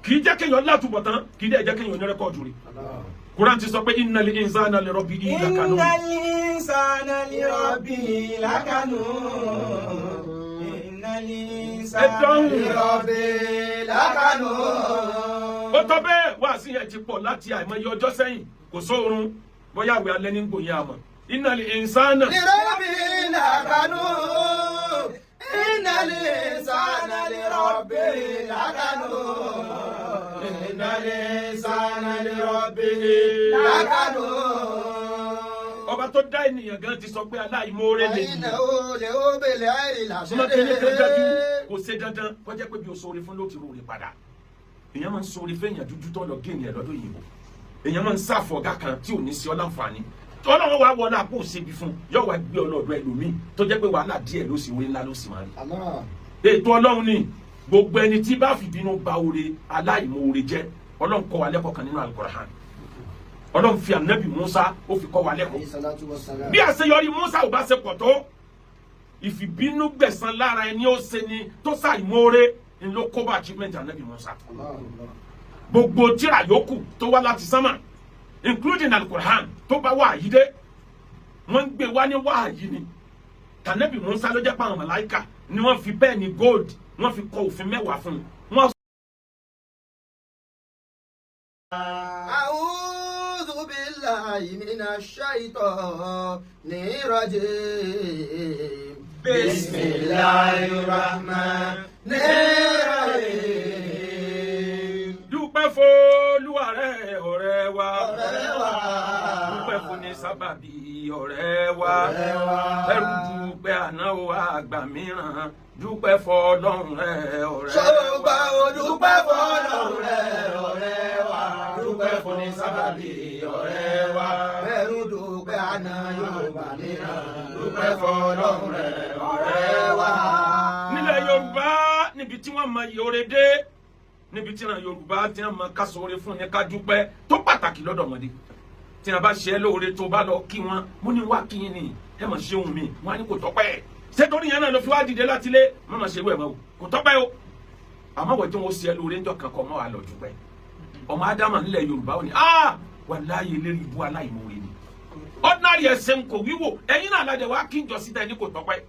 kì í jẹ́ kéèyàn látúbọ̀ tán kì í dẹ̀ jẹ́ kéèyàn ní rẹ́kọ̀dù rẹ̀. Quran ti sọ pé innal insana li rabbihi lakanun. Innal insana li rabbihi lakanun. Innal insana li rabbihi lakanun. Ó tọ́ bẹ́ẹ̀ wá sí ẹ̀ ti pọ̀ láti àìmọye ọjọ́ sẹ́yìn kò sóorun bóyá àwẹ̀ alẹ́ ní gbòye àmọ́. Innal insana li rabbihi lakanun. Innal insana li rabbihi lakanun. Innal insana li rabbihi lakanun. Ọba tó dá ènìyàn gan ti sọ pé aláìmoore lè ní. Kò ṣe dandan kó jẹ́ pé bí o sọ̀rọ̀ fún ló ti rò rè padà. Èèyàn máa ń sọ̀rọ̀ fẹ́yàn dúdú tó lọ gé ènìyàn lọ́dọ̀ òyìnbó. Èèyàn máa ń sáfọ̀ ọ̀gá kan tí ò ní sí ọ láǹfààní. Ọlọ́run wa wọlé àpò òṣèbí fún yóò wá gbé ọlọ́dọ̀ ẹlòmíì tó jẹ́ pé wàhálà díẹ̀ ló sì wé ńlá ló sì máa rí. Ètò Ọlọ́run ni gbogbo ẹni tí bá fìbínú ba oore aláìmoore jẹ́ Ọlọ́run kọ́ wa lẹ́kọ̀ọ́ kan nínú Al-Qur'an. Ọlọ́run fi ànábì Musa ó fi kọ́ wa lẹ́kọ̀ọ́. Bí àṣeyọrí Musa ò bá ṣe pọ̀ tó ìfìbínú gbẹ̀san lára ẹni ó ṣe ni tó ṣàìmoore ni ló kó bá achievement ànábì Musa. Gbogbo tírà yòókù tó wá láti sánmà including Al-Qur'an tó bá wà yìí dé wọ́n ń gbé wá ní wáàyí ni tànábì Musa ló jẹ́ pé àwọn màláíkà ni wọ́n fi bẹ́ẹ̀ ni gold wọ́n fi kọ òfin 10 fún un. A'udhu billahi minash shaitanir rajim. Bismillahir rahmanir rahim. Dúpẹ́ f'Olúwa rẹ ọ̀rẹ́ wa. Dúpẹ́ fún ní sábàbí ọ̀rẹ́ wa. Ẹrù dúpẹ́ àná wa àgbà mìíràn. Dúpẹ́ f'Ọlọ́run rẹ ọ̀rẹ́ wa. Ṣọ́gbà o dúpẹ́ f'Ọlọ́run rẹ ọ̀rẹ́ wa. Dúpẹ́ fún ní sábàbí ọ̀rẹ́ wa. Ẹrù dúpẹ́ àná Yorùbá mìíràn. Dúpẹ́ f'Ọlọ́run rẹ ọ̀rẹ́ wa. Nílẹ̀ Yorùbá níbi tí wọ́n mọ ìyóre dé níbi tí ìran Yorùbá tí wọ́n mọ ká sọ̀rọ̀ fún ní ká dúpẹ́ tó pàtàkì lọ́dọ̀ ọmọdé tí wọ́n bá ṣe é lóore tó bá lọ kí wọ́n mú ní wá kí yín ni ẹ mọ̀ ṣe ohun mi wọ́n á ní kò tọ́pẹ́ ṣé torí yẹn náà ló fi wá dìde láti lé má mà ṣe wẹ̀ mọ́ o kò tọ́pẹ́ o àmọ́ wọ́n tí wọ́n ṣe é lóore ńjọ́ kankan mọ́ wa lọ dúpẹ́ ọmọ Ádámà nílẹ̀ Yorùbá ò ní wàláhì eléri ibú aláìmoore ni ordinary ẹsẹ̀ ń kò wíwò ẹ̀yin náà alájẹ wá kí n jọ síta ẹni kò tọ́pẹ́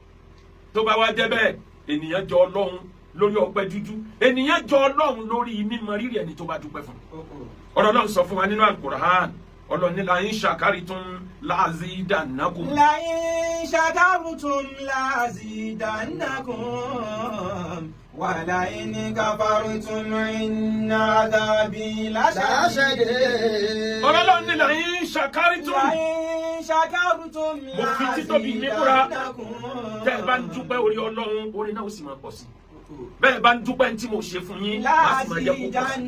tó bá wá jẹ́ bẹ́ẹ̀ ènìyàn jọ Ọlọ́run lórí ọpẹ́ dúdú ènìyàn jọ Ọlọ́run lórí mímọ rírì ẹni tó bá dúpẹ́ fún ọ̀rọ̀ Ọlọ́run sọ fún wa nínú Al-Qur'an Ọlọ́run ní la in shakartum lazidannakum. La in shakartum lazidannakum wa la in kafartum inna adhabi lashadid. Ọlọ́run ní la in shakartum. La in shakartum mo fi títóbi mi búra tẹ́ ẹ bá ń dúpẹ́ orí Ọlọ́run orí náà ó sì máa pọ̀ sí bẹ́ẹ̀ bá ń dúpẹ́ tí mo ṣe fún yín má sì máa jẹ́ kó pọ̀ sí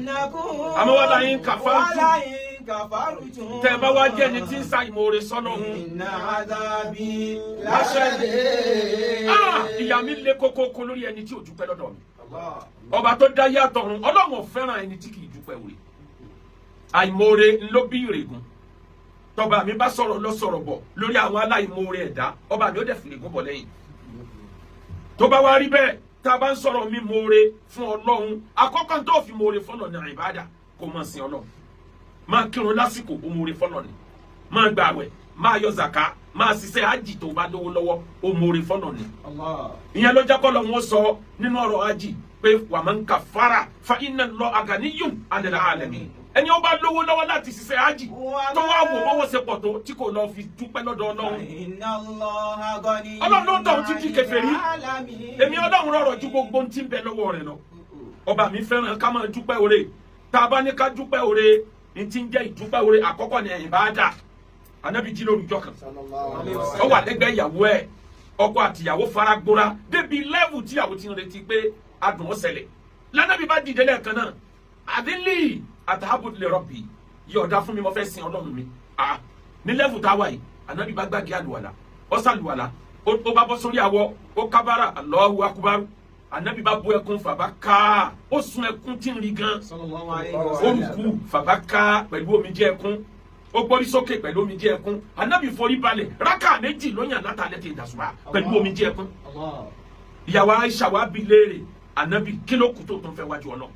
àmọ́ wọ́n la in kafartum tẹ́ ẹ bá wá jẹ́ ẹni tí ń ṣàìmoore sọ́lọ́run ìyà mi le kókókó lórí ẹni tí ò dúpẹ́ lọ́dọ̀ mi ọba tó dá yàtọ̀ ọ̀run Ọlọ́run ò fẹ́ràn ẹni tí kì í dúpẹ́ òre àìmoore ló bí ìrègùn tọba mi bá sọ̀rọ̀ lọ sọ̀rọ̀ bọ̀ lórí àwọn aláìmoore ẹ̀dá ọba mi ó dẹ̀ fìrègùn bọ̀ lẹ́yìn tó bá wá rí bẹ́ẹ̀ tá a bá ń sọ̀rọ̀ mi moore fún Ọlọ́run àkọ́kọ́ tó fi moore fọ́nà ní ìbádà kó máa sin Ọlọ́run máa kírun lásìkò ó moore fọ́nà ni máa gbààwẹ̀ máa yọ zaka máa ṣiṣẹ́ ájì tó bá lówó lọ́wọ́ ó moore fọ́nà ni ìyẹn ló jẹ́ kọ́ lọ́ wọn sọ nínú ọ̀rọ̀ ájì pé wa man kafara fa inna Allaha ganiyyun 'anil 'alamin ẹni ó bá lówó lọ́wọ́ láti ṣiṣẹ́ ájì tó wá wò bọ́wọ́ ṣe pọ̀ tó tí kò lọ fi dúpẹ́ lọ́dọ̀ Ọlọ́run Ọlọ́run ló ń tọ̀ tí kì kèfèrí èmi Ọlọ́run rọrọ̀ ju gbogbo tí ń bẹ lọ́wọ́ rẹ̀ lọ ọba mi fẹ́ràn ká máa dúpẹ́ oore tá a bá ní ká dúpẹ́ oore ní ti ń jẹ́ ìdúpẹ́ oore àkọ́kọ́ ní ìbádà Ànábì jí lórúkọ kan ó wà lẹ́gbẹ̀ẹ́ ìyàwó ẹ̀ ọkọ àtìyàwó fara gbóra débi lẹ́vù tíyàwó ti ń retí pé adùn ó ṣẹlẹ̀ l'Ànábì bá dìde lẹ́ẹ̀kan náà àdínlì àtàbùd lè rọ̀bì yọ̀ọ̀dá fún mi mo fẹ́ sin Ọlọ́run mi ní lẹ́vù tá a wà yìí Ànábì bá gbàgé àlùwàlà ó sàlùwàlà ó bá bọ́ sórí àwọ̀ ó kábàrà Allahu akbar Ànábì bá bú ẹkún fàbá ká ó sun ẹkún tí ń rí gan ó rùkú fàbá ká pẹ̀lú omijé ẹkún ó gbórí sókè pẹ̀lú omijé ẹkún Ànábì forí balẹ̀ rákà méjì ló yàn látàlẹ́ ti dàsùbà pẹ̀lú omijé ẹkún ìyàwó Aisha wá bi léèrè Ànábì kí ló kù tó tún fẹ́ wájú Ọlọ́run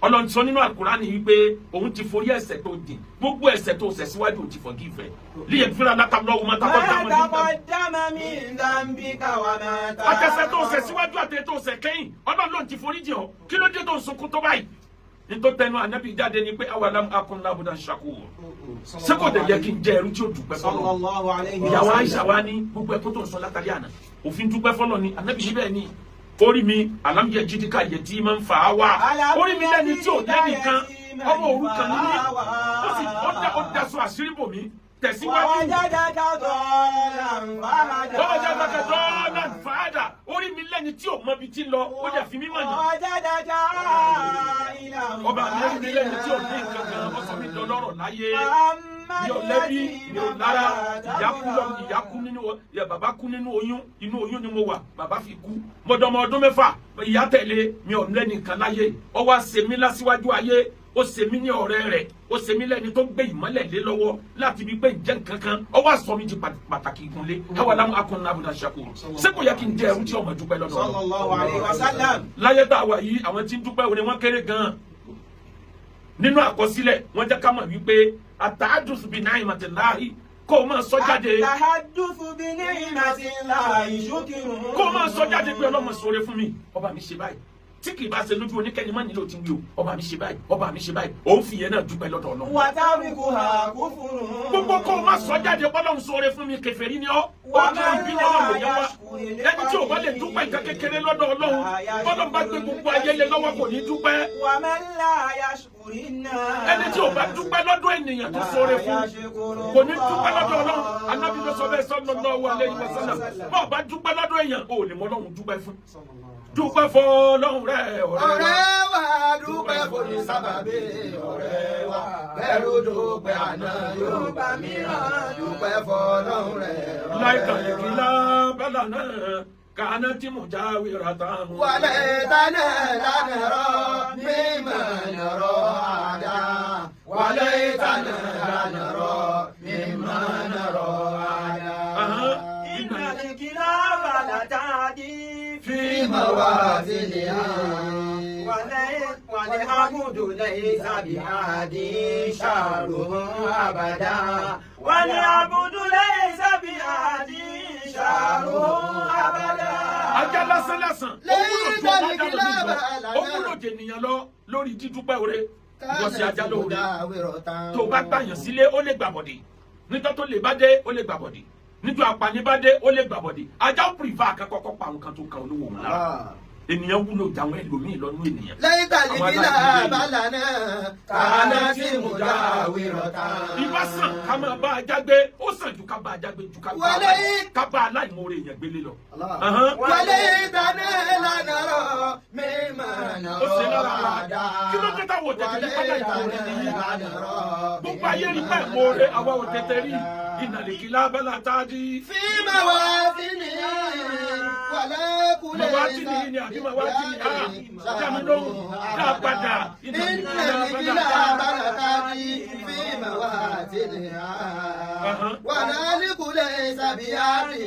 Ọlọ́run sọ nínú Al-Qur'ani wípé òun ti forí ẹ̀ṣẹ̀ tó dì gbogbo ẹ̀ṣẹ̀ tó ṣẹ̀ síwájú òun ti forgive ẹ liyaghfira laka Allahu ma taqaddama min dhanbika wa ma ta'akhkhara. àtẹ̀ṣẹ̀ tó ṣẹ̀ síwájú àtẹ̀ṣẹ̀ tó ṣẹ̀ kẹ́yìn Ọlọ́run ló ti forí jì ọ́ kí ló dé tó ń sunkún tó báyìí nítorí tẹnu Ànábì jáde ni pé awalam akun abdan shakur ṣé kò dẹ̀ yẹ kí n jẹ́ ẹrú tí ó dúpẹ́ fọlọ́ ìyàwó Àìṣà wa ní gbogbo ẹ̀kọ́ tó ń sọ látàrí àná òfin dúpẹ́ fọlọ́ ni Ànábì níbẹ̀ ni orí mi alámúyẹ jídíkà yẹ tí máa ń fà á wá orí mi lẹ́ni tí ò lẹ́nìkan ọmọ òrukàn ní mí ó sì ó daṣọ àṣírí bò mí tẹ̀síwájú. Bọ́wọ́ jáde dọ́ọ̀lá fàádà orí mi lẹ́ni tí ò mọbi tí ń lọ ó jẹ́ fi mí mọ̀ ní. ọba mi orí mi lẹ́ni tí ò ní nǹkan kan ó sọ mi dọlọ́rọ̀ láyé mi ò lẹ́bí mi ò lára ìyá kú nínú bàbá kú nínú oyún inú oyún ni mo wà bàbá fi kú mọdọmọ ọdún 6 ìyá tẹ̀lé mi ò lẹ́nìkan láyé ó wá ṣe mí lásíwájú ayé ó ṣe mí ní ọ̀rẹ́ rẹ̀ ó ṣe mí lẹ́ni tó gbé ìmọ́lẹ̀ lé lọ́wọ́ láti bí pé ǹjẹ́ nǹkan kan ó wá sọ mí di pàtàkì ìgúnlé awalam akun abdan shakur ṣé kò yẹ kí n jẹ́ ẹrú tí ọmọ dúpẹ́ lọ́dọ̀ sallallahu alaihi wasallam. láyé tá a wà yìí àwọn tí ń dúpẹ́ òní wọ́n kéré gan-an nínú àkọsílẹ̀ wọ́n jẹ́ ká mọ̀ wípé àtàdùsù bí ni'matillahi kó o máa sọ jáde Àtàdùsù bí ni'matillahi shukru. kó o máa sọ jáde pé ọlọ́mọ ṣoore fún mi ọba mi ṣe báyìí tí kì í bá ṣe lójú oníkẹ́ni má nílò tí ń wí o ọba mi ṣe báyìí ọba mi ṣe báyìí òun fi yẹn náà dúpẹ́ lọ́dọ̀ Ọlọ́run. Wa tarikuha kufrun. gbogbo kó o má sọ jáde pọ́lọ́run ṣoore fún mi kèfèrí ni ọ́ ó kí ìbínú Ọlọ́run yẹn wá ẹni tí ò bá lè dúpẹ́ nǹkan kékeré lọ́dọ̀ Ọlọ́run Ọlọ́run bá gbé gbogbo ayé lé lọ́wọ́ kò ní dúpẹ́. Wa man la yashkurinna. ẹni tí ò bá dúpẹ́ lọ́dọ̀ ènìyàn tó ṣoore fún kò ní dúpẹ́ lọ́dọ̀ Ọlọ́run Ànábì ló sọ bẹ́ẹ̀ sallallahu alaihi wasallam bá ò bá dúpẹ́ lọ́dọ̀ èèyàn ò lè mọ Ọlọ́run dúpẹ́ fún dúpẹ́ fọ́lọ́run rẹ̀ ọ̀rẹ́ wa dúpẹ́ fún ní sábàbí ọ̀rẹ́ wa bẹ́rù dúpẹ́ àná yóò bá mìíràn dúpẹ́ fọ́lọ́run rẹ̀ ọ̀rẹ́ wa. láìka ìkìlá bẹ́là náà kàánà tí mo jáwé rata hùn. wàlẹ̀ tánà lánàrọ̀ mímọ̀ nàrọ̀ àdá wàlẹ̀ tánà lánàrọ̀ mímọ̀ nàrọ̀ àdá. ìnàlẹ̀ kìlá bàlá tàdí. في موازنها والعبد ليس بعادي شهره أبدا والعبد ليس بعادي شهره أبدا. ajá lásán ó wúlò jènìyàn lọ lórí dídúpẹ́ oore bọ́sí ajá lóore tó bá gbàyàn sílé ó lè gbàbọ̀dé nítorí tó lè bá dé ó lè gbàbọ̀dé nítorí apanibade ó lè gbàbọ̀dé ajá ó pìrìfà akẹ́kọ̀ọ́ pa nǹkan tó kan olówó wọn lára ènìyàn wúlò jàwọn ẹlòmíì lọ́nú ènìyàn. lẹ́yìn tàlíkìlà bàlà náà kàánà tí mo já àwìrọ̀ ta. ìbá sàn ká máa bá ajá gbé ó sàn ju ká bá ajá gbé ju ká bá aláìmoore èèyàn gbélé lọ. wọlé ìdáná lánàá rọ mímọ́ náà ó ṣe lára wa kí ló dé táwọn òtẹ̀tẹ̀ aláìmoore nìyí gbogbo ayé rí bẹ́ẹ̀ moore àwa òtẹ̀tẹ̀ rí ìnàlẹ̀kìlá bẹ́lá tá a di. fíìmù wa ti ní wọlé kulẹ̀ ìsàlẹ̀ àbí màá wá sí ni jámi lóhùn dá padà ìnàlẹ̀kìlá bẹ́lá tá a di fíìmù wa ti ní wàlẹ́ kulẹ̀ sàbíyàdì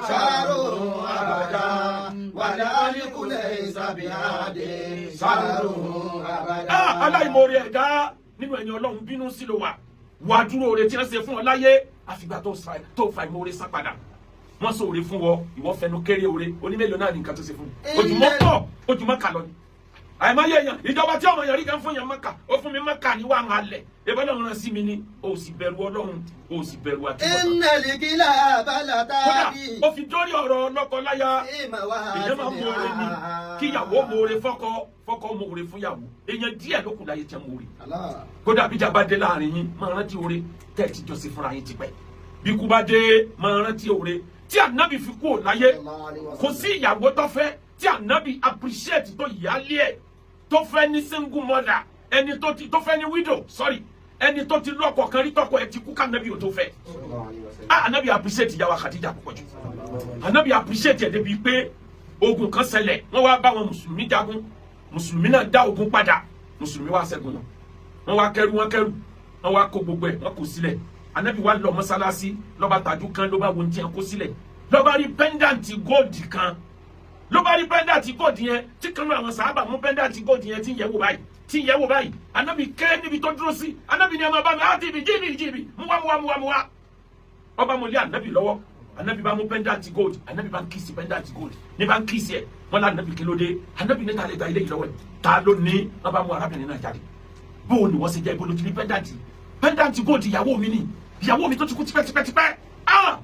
sàrò àbàdà wàlẹ́ kulẹ̀ sàbíyàdì sàrò àbàdà. aláìmoore ẹ̀dá nínú ẹni Ọlọ́run bínú sí ló wà wà dúró oore tí wọ́n ṣe fún ọ láyé àfìgbà tó fa ìmoore sá padà wọ́n sọ oore fún ọ ìwọ fẹnu kéré oore onímélòó náà ní nǹkan tó ṣe fún mi ojúmọ́ pọ̀ ojúmọ́ kà lọ ni àìmáyé èèyàn ìjọba tí ọmọ yẹn rí kan fún yẹn mọ́kà ó fún mi mọ́kà ní wàhán alẹ̀ ìbọn náà rán sí mi ní o sì bẹ̀rù Ọlọ́run o sì bẹ̀rù àtúbọ̀tán. ìnàlìkìlà bàlá tàbí. kódà ó fi dórí ọ̀rọ̀ lọ́kọ-láya èèyàn máa mú oore ni kíyàwó mú oore fọ́kọ mú oore fúnyàwó èèyàn díẹ̀ ló kù láyé tẹ́ mú oore. kódà bíjà bá dé láàrin yín máa rántí oore tẹ́ ẹ ti jọ sí fúnra yín tipẹ́ bí kú bá dé máa rántí oore tí ànábì fi kú ò láyé kò sí ìyàwó tó fẹ́ tí ànábì appreciate tó ìyáálé ẹ̀ tó fẹ́ ní single mother ẹni tó fẹ́ ní widow sorry ẹni tó ti lọ́kọ kan rí tọkọ ẹ̀ ti kú kànábì ò tó fẹ́ ànábì appreciate ìyàwó Khadija púpọ̀ jù ànábì appreciate ẹ̀ débi pé ogun kan ṣẹlẹ̀ wọ́n wá bá wọn mùsùlùmí jagun mùsùlùmí náà dá ogun padà mùsùlùmí wá ṣẹ́gun náà wọ́n wá kẹ́rù wọ́n wá kó gbogbo ẹ̀ wọ́n kó sílẹ̀ ànábì wá lọ mọ́sálásí lọ́ba tàjú kan ló bá wọn tí wọ́n kó sílẹ̀ lọ́ba rí pẹ́ńdàntì góòdì kan ló bá rí pẹ́ńdàntì góòdì yẹn tí kan náà àwọn sàábà mú pẹ́ńdàntì góòdì yẹn tí ń yẹ̀wò báyìí tí ìyẹ́wò báyìí anabi kẹ́ níbi tó dúró sí anabi ní ẹ máa bá mi àti ibi jíìbì mú wá ọba mo lé anabi lọ́wọ́ anabi bá mú pendant gold anabi bá ń kíìsì pendant gold ní bá ń kíìsì ẹ̀ wọ́n lá anabi kí ló dé anabi ní ta lè gba ilé yìí lọ́wọ́ ẹ̀ ta ló ní wọ́n bá mú arábìnrin náà jáde bóun ni wọ́n ṣe jẹ́ ibo ló ti ní pendant gold ìyàwó mi ni ìyàwó mi tó ti kú tipẹ́tipẹ́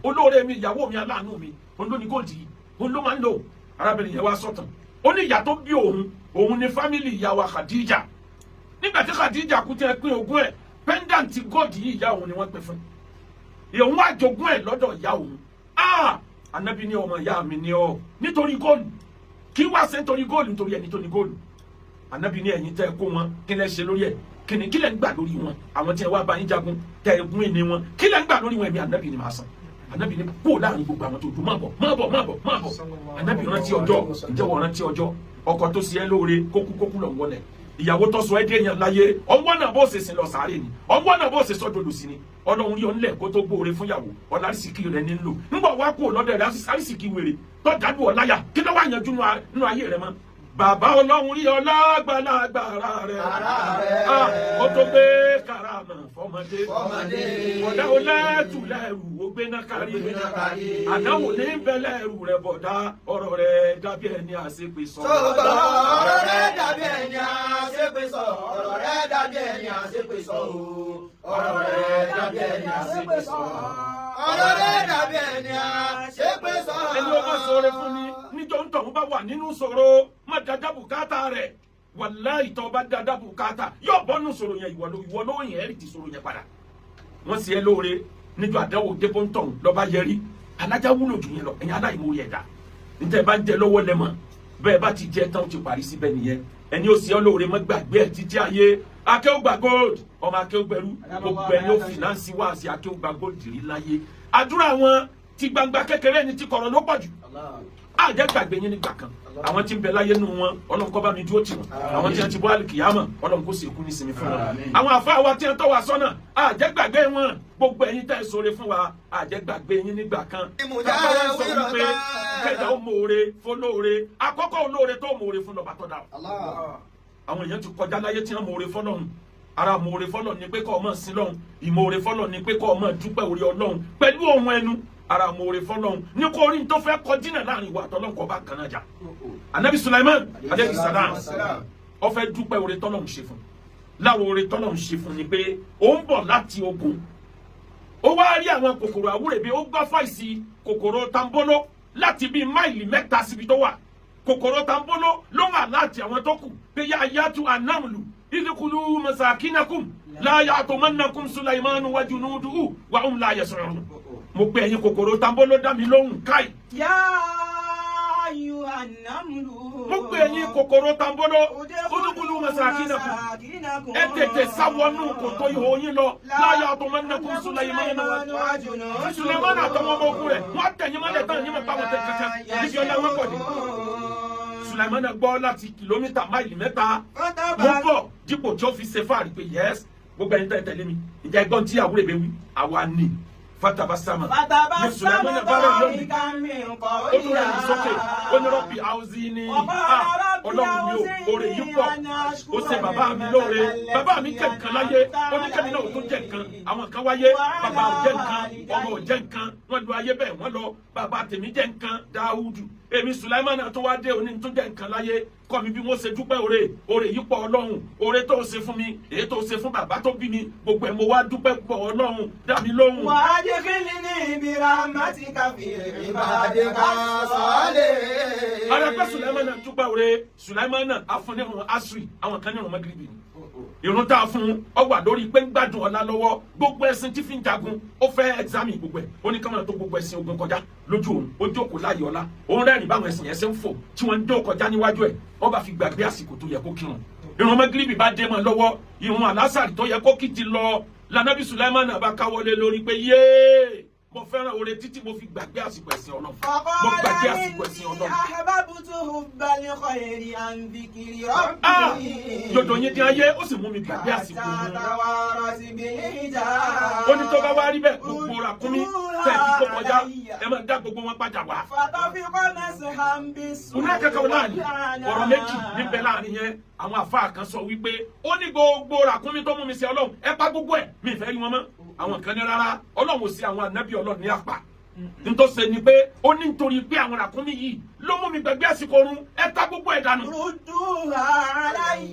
olóore mi ìyàwó mi aláàánú mi òun ló ní gold yìí òun ló máa ń lò arábìnrin yẹn wá sọ̀tàn ó ní ìyá tó bí òun ní fámìlì ìyá wa Khadija nígbà tí Khadija kú tẹ́ pín ogún ẹ̀ pendant gold yìí ìyá òun ni wọ́n pín fún òun wá jogún ẹ̀ lọ́dọ̀ ìyá òun anabi ní ọmọ ìyá mi ni ọ nítorí góòlù kí wá ṣe nítorí góòlù nítorí ẹni tó ní góòlù anabi ní ẹ̀yin tẹ́ kó wọn kí lẹ ṣe lórí ẹ̀ kí lẹ ń gbà lórí wọn àwọn tí ẹ wá bá yín jagun tẹ́ ẹ gún ẹni wọn kí lẹ ń gbà lórí wọn ẹ̀mí anabi ni máa san anabi ní kó láàrin gbogbo àwọn tó dùn máa bọ̀ anabi rántí ọjọ́ ǹjẹ́ wọ́n rántí ọjọ́ ọkọ tó ṣe ẹ́ lóore kókú lọ wọlé ìyàwó tó sọ ẹ́ dé èèyàn láyé ọwọ́ náà bó ṣe sin lọ sàárè ni ọwọ́ náà bó ṣe sọ́dọ̀dọ̀ sí ni ọlọ́run rí ọ̀nlẹ̀ kó tó gbóore fún ìyàwó ọ̀làrísìkì rẹ̀ nílò nígbà wá kú ọ̀lọ́dẹ̀ rẹ̀ àrísìkì wèrè tó dádùn ọ̀láyà kí ló wà yanjú nínú ayé rẹ̀ mọ́ bàbá ọlọ́run rí ọlágbàlagbàrà rẹ̀ ó tó gbé karama fọmọdé bọ̀dá olẹ́tù lẹ́rù ó gbé náà kárí àdáwò ní bẹ́lẹ̀ ẹrù rẹ̀ bọ̀dá ọ̀rọ̀ rẹ̀ dàbí ẹni àṣepè sọ. ọ̀rọ̀ rẹ̀ dàbí ẹni àṣepè sọ. ọ̀rọ̀ rẹ̀ dàbí ẹni àṣepè sọ. ọ̀rọ̀ rẹ̀ dàbí ẹni àṣepè sọ. ọ̀rọ̀ rẹ̀ dàbí ẹni àṣepè sọ. ẹni ó bá sọ̀rọ̀ fún mi níjọ́ ń tọ̀hún bá wà nínú sọ̀rọ̀ má dada bùkátà rẹ̀ wàláhì tó bá dada bùkátà yóò bọ́nù sọ̀rọ̀ yẹn ìwọ ló yẹn ẹ̀rì ti sọ̀rọ̀ yẹn padà wọ́n sì ẹ́ lóore níjọ́ àdáwò débó ń tọ̀hún lọ́ba yẹrí alájà wúlò jù yẹn lọ ẹ̀yin aláìmọ̀ yẹn dà níta ẹ bá ń jẹ lọ́wọ́ lẹ́mọ̀ bẹ́ẹ̀ bá ti jẹ tán ó ti parí síbẹ̀ nìyẹn ẹni ó sì ọ́ lóore mọ́ gbàgbé ẹ̀ títí ayé akéwùgbà gold ọmọ akéwùgbẹ̀rú gbogbo ẹni ó fìnánsì wá sí akéwùgbà gold rí láyé àdúrà wọn ti gbangba kékeré ni ti kọ̀rọ̀ ló pọ̀ jù àjẹ́ gbàgbé yín nígbà kan àwọn tí ń bẹ láyé nù wọn Ọlọ́run kó bá mi dúró tì wọn àwọn tí wọn ti bọ́ àlìkìyámà Ọlọ́run kó ṣèkú ní sinmi fún wọn àwọn àfáà wa tí wọn tọ́ wa sọ́nà àjẹ́ gbàgbé wọn gbogbo ẹ̀yin tẹ́ ẹ ṣoore fún wa àjẹ́ gbàgbé yín nígbà kan káfáwọn sọ wípé kẹjà ó mọ̀ọ́re fọlọ́ọ̀re àkọ́kọ́ olóore tó mọ̀ọ́re fún lọ́ba tó dà àwọn èèyàn ti kọjá láyé tí wọn mọ̀ọ́re fọlọ́run ara mọ̀ọ́re fọlọ́ ni pé kọ́ ọmọ sí lọ́hùn ìmọ̀ọ́re fọlọ́ ni pé kọ́ ọmọ dúpẹ́ orí Ọlọ́run pẹ̀lú ohun ẹnu ara mọ̀ọ́re fọlọ́hun ní kò rí tó fẹ́ kọjínà láàrin ìwà àtọ́lọ́hun kọ́ bá kan náà jà anabi Sulaiman aleyhi salam ó fẹ́ dúpẹ́ oore tọ́lọ́hun ṣe fún láwọn oore tọ́lọ́hun ṣe fún ni pé ó ń bọ̀ láti ogun ó wá rí àwọn kòkòrò àwúrẹ̀bẹ̀ ó gbá fàìsì kòkòrò tambolo láti bíi máìlì 3 síbi tó wà kòkòrò tambolo ló wà láti àwọn tó kù pé yá ayátu anamlu idkhulu masakinakum la ya'tumannakum Sulaimanu wa junuduhu wa hum la yash'urun mo pe ẹ̀yin kòkòrò tambolo dá mi lóhùn káì. yá ayú anamlu. mo pe ẹ̀yin kòkòrò tambolo udkhulu masakinakum ẹ tètè sáwọnú kòtò ihò yín lọ la ya'tumannakum Sulaimanu wa junuduhu Sulaimanu àtọmọ ọmọ ogun rẹ̀ wọ́n tẹ̀yìn mọ́lẹ̀ tán yín mọ̀ pàwọn tẹ̀ kankan níbi ọlá wọn pọ̀ ní. Sulaiman gbọ́ láti kìlómítà máìlì 3 mo bọ̀ dípò tí ó fi ṣe fáàrí pé yẹ́sì gbogbo ẹni tẹ́ tẹ̀lé mi ìjà ẹgbọ́n tí àwúrẹ̀ bẹ wí àwa ni fatabasama ní Sulaiman bára lónìí ó tún rẹ̀ ní sókè ó ní rọ́bì áùzí ní ọlọ́run mi ò oore yìí pọ̀ ó ṣe bàbá mi lóore bàbá mi jẹ́ nǹkan láyé ó ní kẹ́mi náà ó tún jẹ́ nǹkan àwọn kan wáyé bàbá ò jẹ́ nǹkan ọmọ ò jẹ́ nǹkan wọ́n lu ayé bẹ́ẹ̀ wọ́n lọ bàbá tèmi jẹ́ nǹkan Dáúdù èmi Sulaiman tó wá dé òní tó jẹ́ nǹkan láyé kọ́ mi bí wọ́n ṣe dúpẹ́ oore yìí pọ̀ ọlọ́run oore tó ṣe fún mi èyí tó ṣe fún bàbá tó bí mi gbogbo ẹ̀ mo wá dúpẹ́ pọ̀ ọlọ́run dá mi lóhùn. wà á jẹ́ kí ni ní ibi rahmatika fi ibadika sọ́ọ̀lẹ̀. arẹ́pẹ́ Sulaiman dúpẹ́ oore Sulaiman afúnirun asri àwọn kan ní ìrun magribi ni ìrun tá a fún ọ wà lórí pé ń gbádùn ọlá lọ́wọ́ gbogbo ẹ̀sìn tí fi ń jagun ó fẹ́ examine gbogbo ẹ̀ ó ní káwọn tó gbogbo ẹ̀sìn ogun kọjá lójú òun ó jókòó láàyè ọlá òun rẹ́rìn báwọn ẹ̀sìn yẹn ṣe ń fò tí wọ́n ń dó kọjá níwájú ẹ̀ wọ́n bá fi gbàgbé àsìkò tó yẹ kó kírun ìrun magribi bá dé mọ́ lọ́wọ́ ìrun alásàrì tó yẹ kó kí ti lọ lànàbí Sulaiman bá káwọlé lórí pé yéé mo fẹ́ràn oore títí mo fi gbàgbé àsìkò ẹ̀sìn Ọlọ́run mo gbàgbé àsìkò ẹ̀sìn Ọlọ́run. Yòdò yín di ayé ó sì mú mi gbàgbé àsìkò òun. Ó ní tó bá wá rí bẹ́ẹ̀ gbogbo ràkúnmí tẹ̀sí tó kọjá ẹ máa dá gbogbo wọn padà wá. Òun akẹ́kọ̀ọ́ láàrin ọ̀rọ̀ méjì níbẹ̀ láàrin yẹn àwọn àfáà kan sọ wípé ó ní gbogbo ràkúnmí tó mú mi sí Ọlọ́run ẹ pa gbogbo ẹ̀ mi ìfẹ́ rí wọn mọ́. Àwọn kan ní rárá Ọlọ́run ò sí àwọn ànábì Ọlọ́run ní àpá. Ntọ́sẹ̀ ni pé ó ní nítorí pé àwọn ràkúnmí yìí ló mú mi gbàgbé àsìkò oorun ẹ ta gbogbo ẹ̀ dànù.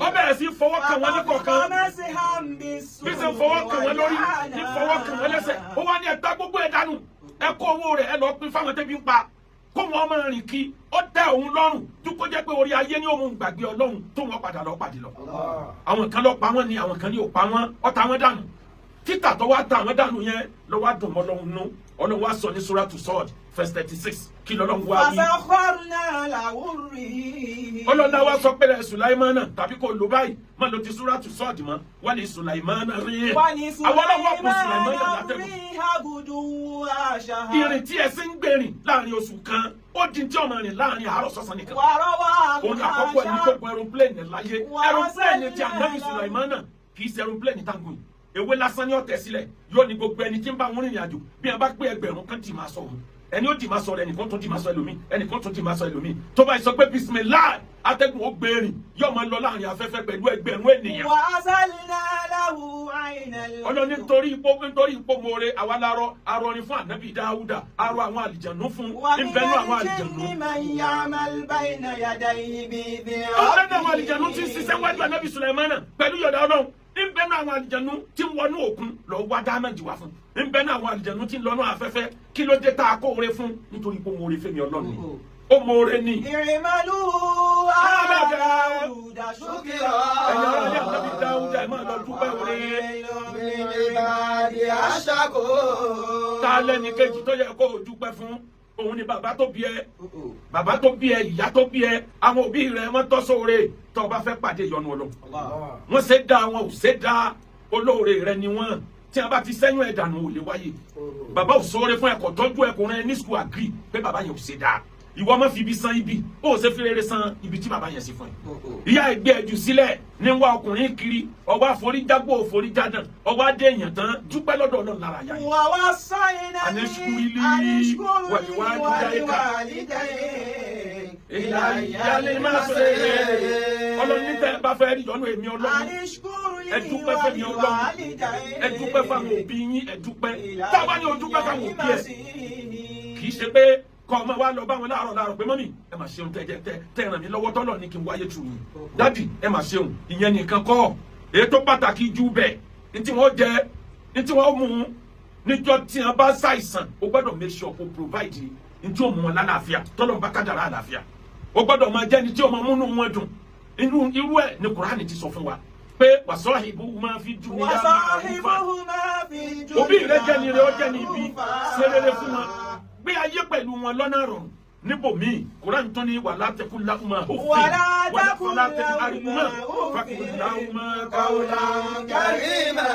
Ó bẹ̀rẹ̀ sí fọwọ́ kàn wọ́n ní kọ̀ọ̀kan bí ṣe ń fọwọ́ kàn wọ́n lórí ní fọwọ́ kàn wọ́n lẹ́sẹ̀ ó wá ní ẹ ta gbogbo ẹ̀ dànù ẹ kó owó rẹ̀ ẹ lọ pín fáwọn tẹ́bí ń pa kó wọn máa rìn kí ó tẹ́ òun lọ́rùn dúkọ́ jẹ́ pé orí ayé ní òun gbàgbé Ọlọ́run tó wọn padà lọ pàdé lọ. Àwọn kan lọ pa wọ́n ni àwọn kan ní ò pa wọ́n ó ta wọ́n dànù títà tó wá ta àwọn dànù yẹn lọ wá dùn mọ́ lọ́hùn nú Ọlọ́run wá sọ ní Suratu Sọ́ọ̀d verse 36 kí lọ́lọ́run wá wí. Ọlọ́run wá sọ pé Sùláìmánà tàbí kò lò báyìí má lọ ti Suratu Sọ́ọ̀d mọ́ wà ní Sùláìmánà rí àwọn ọlọ́wọ́ kò Sùláìmánà látẹ̀kùn. Ìrìn tí ẹ sì ń gbèrìn láàrin oṣù kan ó di tí ọmọ rìn láàrin àárọ̀ sọ́sán nìkan. Òun àkọ́kọ́ ẹni tó gun aeroplane láyé aeroplane ti ànábì Sùláìmánà kì í ṣe aeroplane tango yìí ewé lásán ní ọ̀tẹ̀ sílẹ̀ yóò ní gbogbo ẹni tí ń bá wọn rìnrìn àjò bí wọn bá pé ẹgbẹ̀rún kan tì máa sọ òun ẹni ó tì máa sọ rẹ ẹnìkan tó tì máa sọ ẹlòmíì ẹnìkan tó tì máa sọ ẹlòmíì tó bá sọ pé bisimilayi atẹ́gùn ó gbèrìn yóò máa lọ láàrin afẹ́fẹ́ pẹ̀lú ẹgbẹ̀rún ènìyàn. Ọlọ́run nítorí ipò mọ́re àwa lárọ́ arọrin fún ànábì Dáúdà arọ àwọn àlìjànú fún ìbẹ́nu àwọn àlìjànú. Ọlọ́run àwọn àlìjànú ti ń ṣiṣẹ́ wájú ànábì Sùláìmánà pẹ̀lú yọ̀dá Ọlọ́run. Nbẹ náà àwọn àlìjànú tí ń wọnú òkun lọ wá dáámẹ́ǹdì wá fún nbẹ náà àwọn àlìjànú tí ń lọ́nà afẹ́fẹ́ kí ló dé tá a kó oore fún nítorí pé oore fẹ́mi Ọlọ́run ni ó mọ oore ni. ìrìnmọ́lú Dáúdà ṣúkìrọ̀. ẹ̀yin ọ̀rọ̀ yẹn ànábì Dáúdà ẹ̀ máa lọ dúpẹ́ oore. ta lẹ́ni kejì tó yẹ kó o dúpẹ́ fún òun ni bàbá tó bí ẹ bàbá tó bí ẹ ìyá tó bí ẹ àwọn òbí rẹ wọn tọ́ sóore tó o bá fẹ́ pàdé ìyọ́nú Ọlọ́run wọn ṣe dá wọn ò ṣe dá olóore rẹ ni wọn tí a bá ti sẹ́yìn ẹ̀ dànù ò lè wáyé bàbá ò sóore fún ẹ̀kọ́ tọ́jú ẹkùnrin ní school agree pé bàbá yẹn ò ṣe dá ìwọ má fi ibi san ibi ó ṣe fi rere san ibi tí bàbá yẹn ṣe fún ẹ ìyá ẹgbẹ́ ẹ̀jù sílẹ̀ ní wá ọkùnrin kiri ọwọ́ àforíjágbó òforíjádàn ọwọ́ adé èèyàn tán dúpẹ́ lọ́dọ̀ Ọlọ́run lára yá yìí. wà wá sáyìn náà ní anishkurili ìlà ìyálé má ṣe Ọlọ́run ní tẹ́ bá fẹ́ rí ìyọ́nú èmi Ọlọ́run ẹ dúpẹ́ fẹ́mi Ọlọ́run ẹ dúpẹ́ fáwọn òbí yín ẹ dúpẹ́ táwa ní o dúpẹ́ fáwọn òbí ẹ kì í ṣe pé kọ́ ọmọ wa lọ bá wọn láàárọ̀ pé mọ́mí ẹ máa ṣeun tẹ́ ràn mí lọ́wọ́ tọ́lọ̀ ní kí n wáyé tù yín dádì ẹ máa ṣeun ìyẹn nìkan kọ́ èyí tó pàtàkì jù bẹ́ẹ̀ ní tí wọ́n jẹ ní tí wọ́n mú níjọ́ tí wọ́n bá ṣàìsàn o gbọ́dọ̀ make sure kó provide ní tí ó mú wọn lálàáfíà tọ́lọ̀ bá kádàrá àlàáfíà o gbọ́dọ̀ máa jẹ́ ní tí ó máa múnú wọn dùn irú ẹ̀ ní Kùránì ti sọ fún wa pé wàsọ́hìbù máa fi dùn níyà máa òbí rẹ jẹ́ ni rẹ ó jẹ́ ni ibi ṣe rere fún wọn gbé ayé pẹ̀lú wọn lọ́nà rọrùn níbòmíì Kùránì tó ní wàlá tẹkùn láhùnmá òfin wàlá tẹkùn àríwúmá fàkùn láhùnmá káwọlá kàrímà.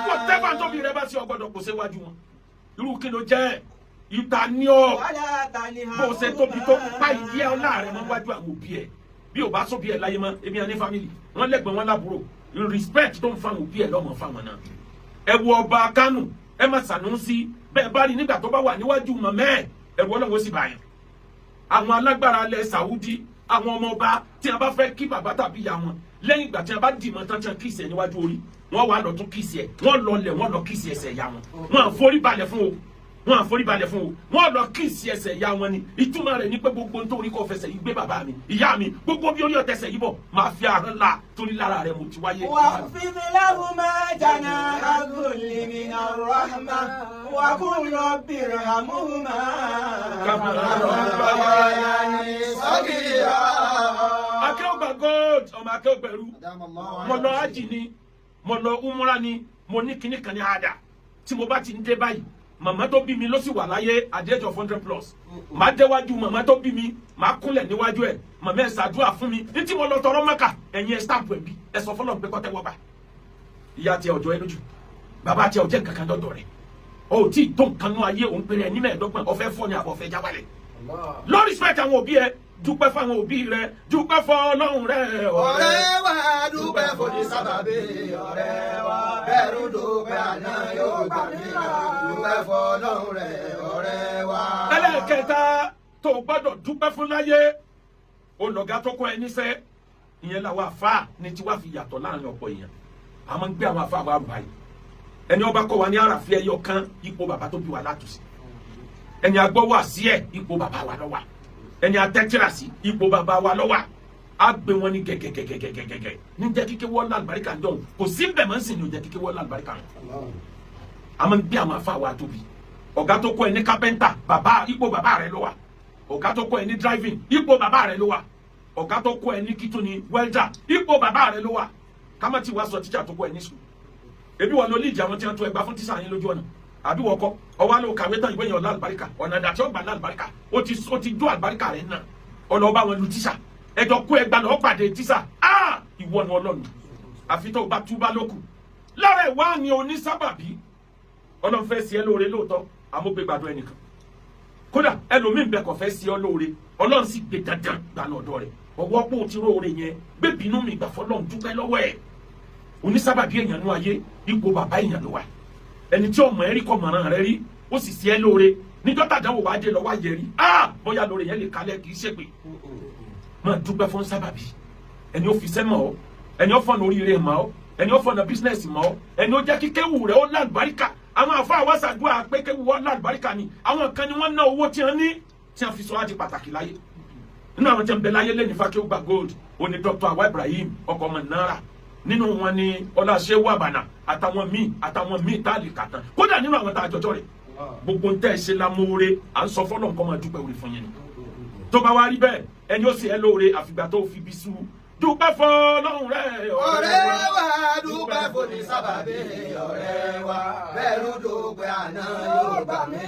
wọ́n tẹ́fà tóbi rẹ bá sí ọgbọ́dọ̀ kò séwájú wọn irú kí ló jẹ́ ìta ní ọ bó ṣe tóbi tó pa ìdí ẹ láàrin mọ́ wájú àwọn òbí ẹ bí ò bá sóbi ẹ láyé mọ́ ebi ẹ ní fámìlì wọ́n lẹ́gbẹ̀ẹ́ wọn lábúrò respect tó ń fa òbí ẹ lọ́mọ fáwọn náà ẹ wo ọba Kánò ẹ má Sànúsí bẹ́ẹ̀ bá rí nígbà tó bá wà níwájú mọ̀mẹ́ ẹ̀rù Ọlọ́run sì báyìí àwọn alágbára alẹ́ Saudi àwọn ọmọ ọba tí a bá fẹ́ kí bàbá tàbí ìyá wọn lẹ́yìn ìgbà tí a bá dìmọ̀ tán tí a kìsì ẹ̀ níwájú orí wọ́n wá lọ tún kìsì ẹ̀ wọ́n lọlẹ̀ wọ́n lọ kìsì ẹsẹ̀ ìyá wọn wọ́n àforíbalẹ̀ fún o wọ́n àforíbalẹ̀ fún o wọ́n lọ kìsì ẹsẹ̀ ìyá wọn ni ìtumọ̀ rẹ̀ ní pé gbogbo nítorí kò fẹsẹ̀ yìí gbé bàbá mi ìyá mi gbogbo bí orí ọ̀tẹ̀sẹ̀ yìí bọ̀ máa fi àrùn la torí lára rẹ̀ mo ti wáyé. واخفض لهما جناح الذل من الرحمة وقل رب ارحمهما كما ربياني صغيرا. Akéwògbà gold ọmọ akéwògbẹ̀rú mo lọ ájì ni mo lọ umra ni mo ní kinní kan ní àdá tí mo bá ti ń dé báyìí màmá tó bí mi ló sì wà láyé at the age of 100+. Màá déwájú màmá tó bí mi màá kúnlẹ̀ níwájú ẹ̀ màmá ẹ̀ ṣàdúrà fún mi ní tí mo lọ tọrọ Mẹ́kà ẹ̀yin ẹ̀ stamp ẹ̀ bí ẹ̀ sọ fọlọ́ pé kọ́tẹ́ wọ́pà ìyá tiẹ̀ ọjọ́ ẹ lójú bàbá tiẹ̀ ọjẹ́ nǹkan kan dọ́dọ̀ rẹ̀ o tí tó nǹkan nú ayé òun pèrè ní mẹ́ẹ̀ẹ́dọ́gbọ̀n ọ̀fẹ́ fọ́ ni àbọ̀fẹ́ jábálẹ̀ lọ respect àwọn òbí ẹ dúpẹ́ fáwọn òbí rẹ dúpẹ́ fọ́lọ́run rẹ ọ̀rẹ́ wa dúpẹ́ fòní sábàbí ọ̀rẹ́ wa bẹ̀rù dúpẹ́ àná yóò gbà mí dúpẹ́ fọ́lọ́run rẹ ọ̀rẹ́ wa. ẹlẹ́ẹ̀kẹta tó gbọ́dọ̀ dúpẹ́ fún láyé olùgá tó kọ́ ẹ níṣẹ́ ìyẹn làwọn àfáà ní tí wàá fi yàtọ̀ láàrin ọ̀pọ̀ èèyàn a máa ń gbé àwọn àfáà wa rù báyìí ẹni ọba kọ́ wa ní àràfin ẹyọ kan ipò bàbá tó bí wa látùsí ẹni agbọ́ wà sí ẹ̀ ipò bàbá wa lọ́wà ẹni atẹ́tíra sí ipò bàbá wa lọ́wà á gbé wọn ní gẹ́gẹ́gẹ́gẹ́gẹ́gẹ́ ní jẹ́ kíkẹ́ wọ́n lálùbáríkà ń dọ̀hún kò sí bẹ́ẹ̀ máa ń sìn ní jẹ́ kíkẹ́ wọ́n lálùbáríkà ń a máa ń gbé àwọn àfáà wa tóbi ọ̀gá tó kọ́ ẹ ní kápẹ́ńtà bàbá ipò bàbá rẹ lọ́wà ọ̀gá tó kọ́ ẹ ní driving ipò bàbá rẹ lọ́wà ọ̀gá tó kọ́ ẹ ní kító ní welder ipò bàbá rẹ lọ́wà kámá tí wàá sọ tíjà tó kọ́ ẹ ní sùn ebi wọn ló lídìí àwọn tí wọn tó ẹgbà fún tíṣà yín lójú ọ̀nà àbí wọ́n kọ́ ọwọ́ ló kàwé tán ìwé yẹn ọ̀la àlùbáríkà ọ̀nà ìdàtí ọgbà àlùbáríkà ó ti jó àlùbáríkà rẹ̀ náà ọlọ́ọ̀bá wọn lu tíṣà ẹjọ́ kó ẹgbà lọ́ọ́ pàdé tíṣà ìwọ ni ọlọ́run àfi tó bá túbá lókù lára ìwá ni onísábàbí ọlọ́run fẹ́ sí ẹ lóore lóòótọ́ àmúgbé gbàdúrà ẹnìkan kódà ẹlòmíín bẹ kò fẹ́ sí ọ lóore ọlọ́run sì gbé dandan gbà lọ́dọ̀ rẹ̀ ọwọ́ pò tí róore yẹn gbé bínú mi gbà fọlọ́run dúpẹ́ lọ́wọ́ ẹ̀ onísábàbí èèyàn nú ayé ipò bàbá èèyàn ló wà ẹni tí ọmọ ẹ rí kọ mọ̀ràn rẹ rí ó sì sí ẹ lóore níjọ́ tàdánwò wá dé lọ́wọ́ ayẹ rí bóyá lóore yẹn lè kalẹ̀ kì í ṣègbè máa dúpẹ́ fún sábàbí ẹni ó fi sẹ́ mọ́ ọ ẹni ó fọ̀nà oríire mọ́ ọ ẹni ó fọ̀nà bísínẹ́sì mọ́ ọ ẹni ó jẹ́ kí kéwù rẹ̀ ó lálùbáríkà àwọn àfa àwọn àṣàdúrà pé kéwù ó lálùbáríkà ni àwọn kan ni wọ́n ná owó tí wọ́n ní tí wọ́n fi sọ wá di pàtàkì láyé nínú àwọn tí wọ́n bẹ láyé lẹ́ni fákéwù gba gold oní Dr. Awa Ibrahim ọkọ̀ ọmọ náírà nínú wọn ni ọláṣẹ́wọ́ àbànà àtàwọn míì tá a lè kà tán kódà nínú àwọn tá a jọjọ́ rẹ̀ gbogbo ń tẹ́ ẹ ṣe lámóore à ń sọ fọ́lọ́ nǹkan máa dúpẹ́ orí fún yẹn ni tó bá wá rí bẹ́ẹ̀ ẹni ó sì ẹ lóore àfìgbà tó fi bí sú dúpẹ́ fọ́lọ́run rẹ̀ ọ̀rẹ́ wa dúpẹ́ fòní sábàbí ọ̀rẹ́ wa bẹ̀rù dúpẹ́ àná yóò gbà mí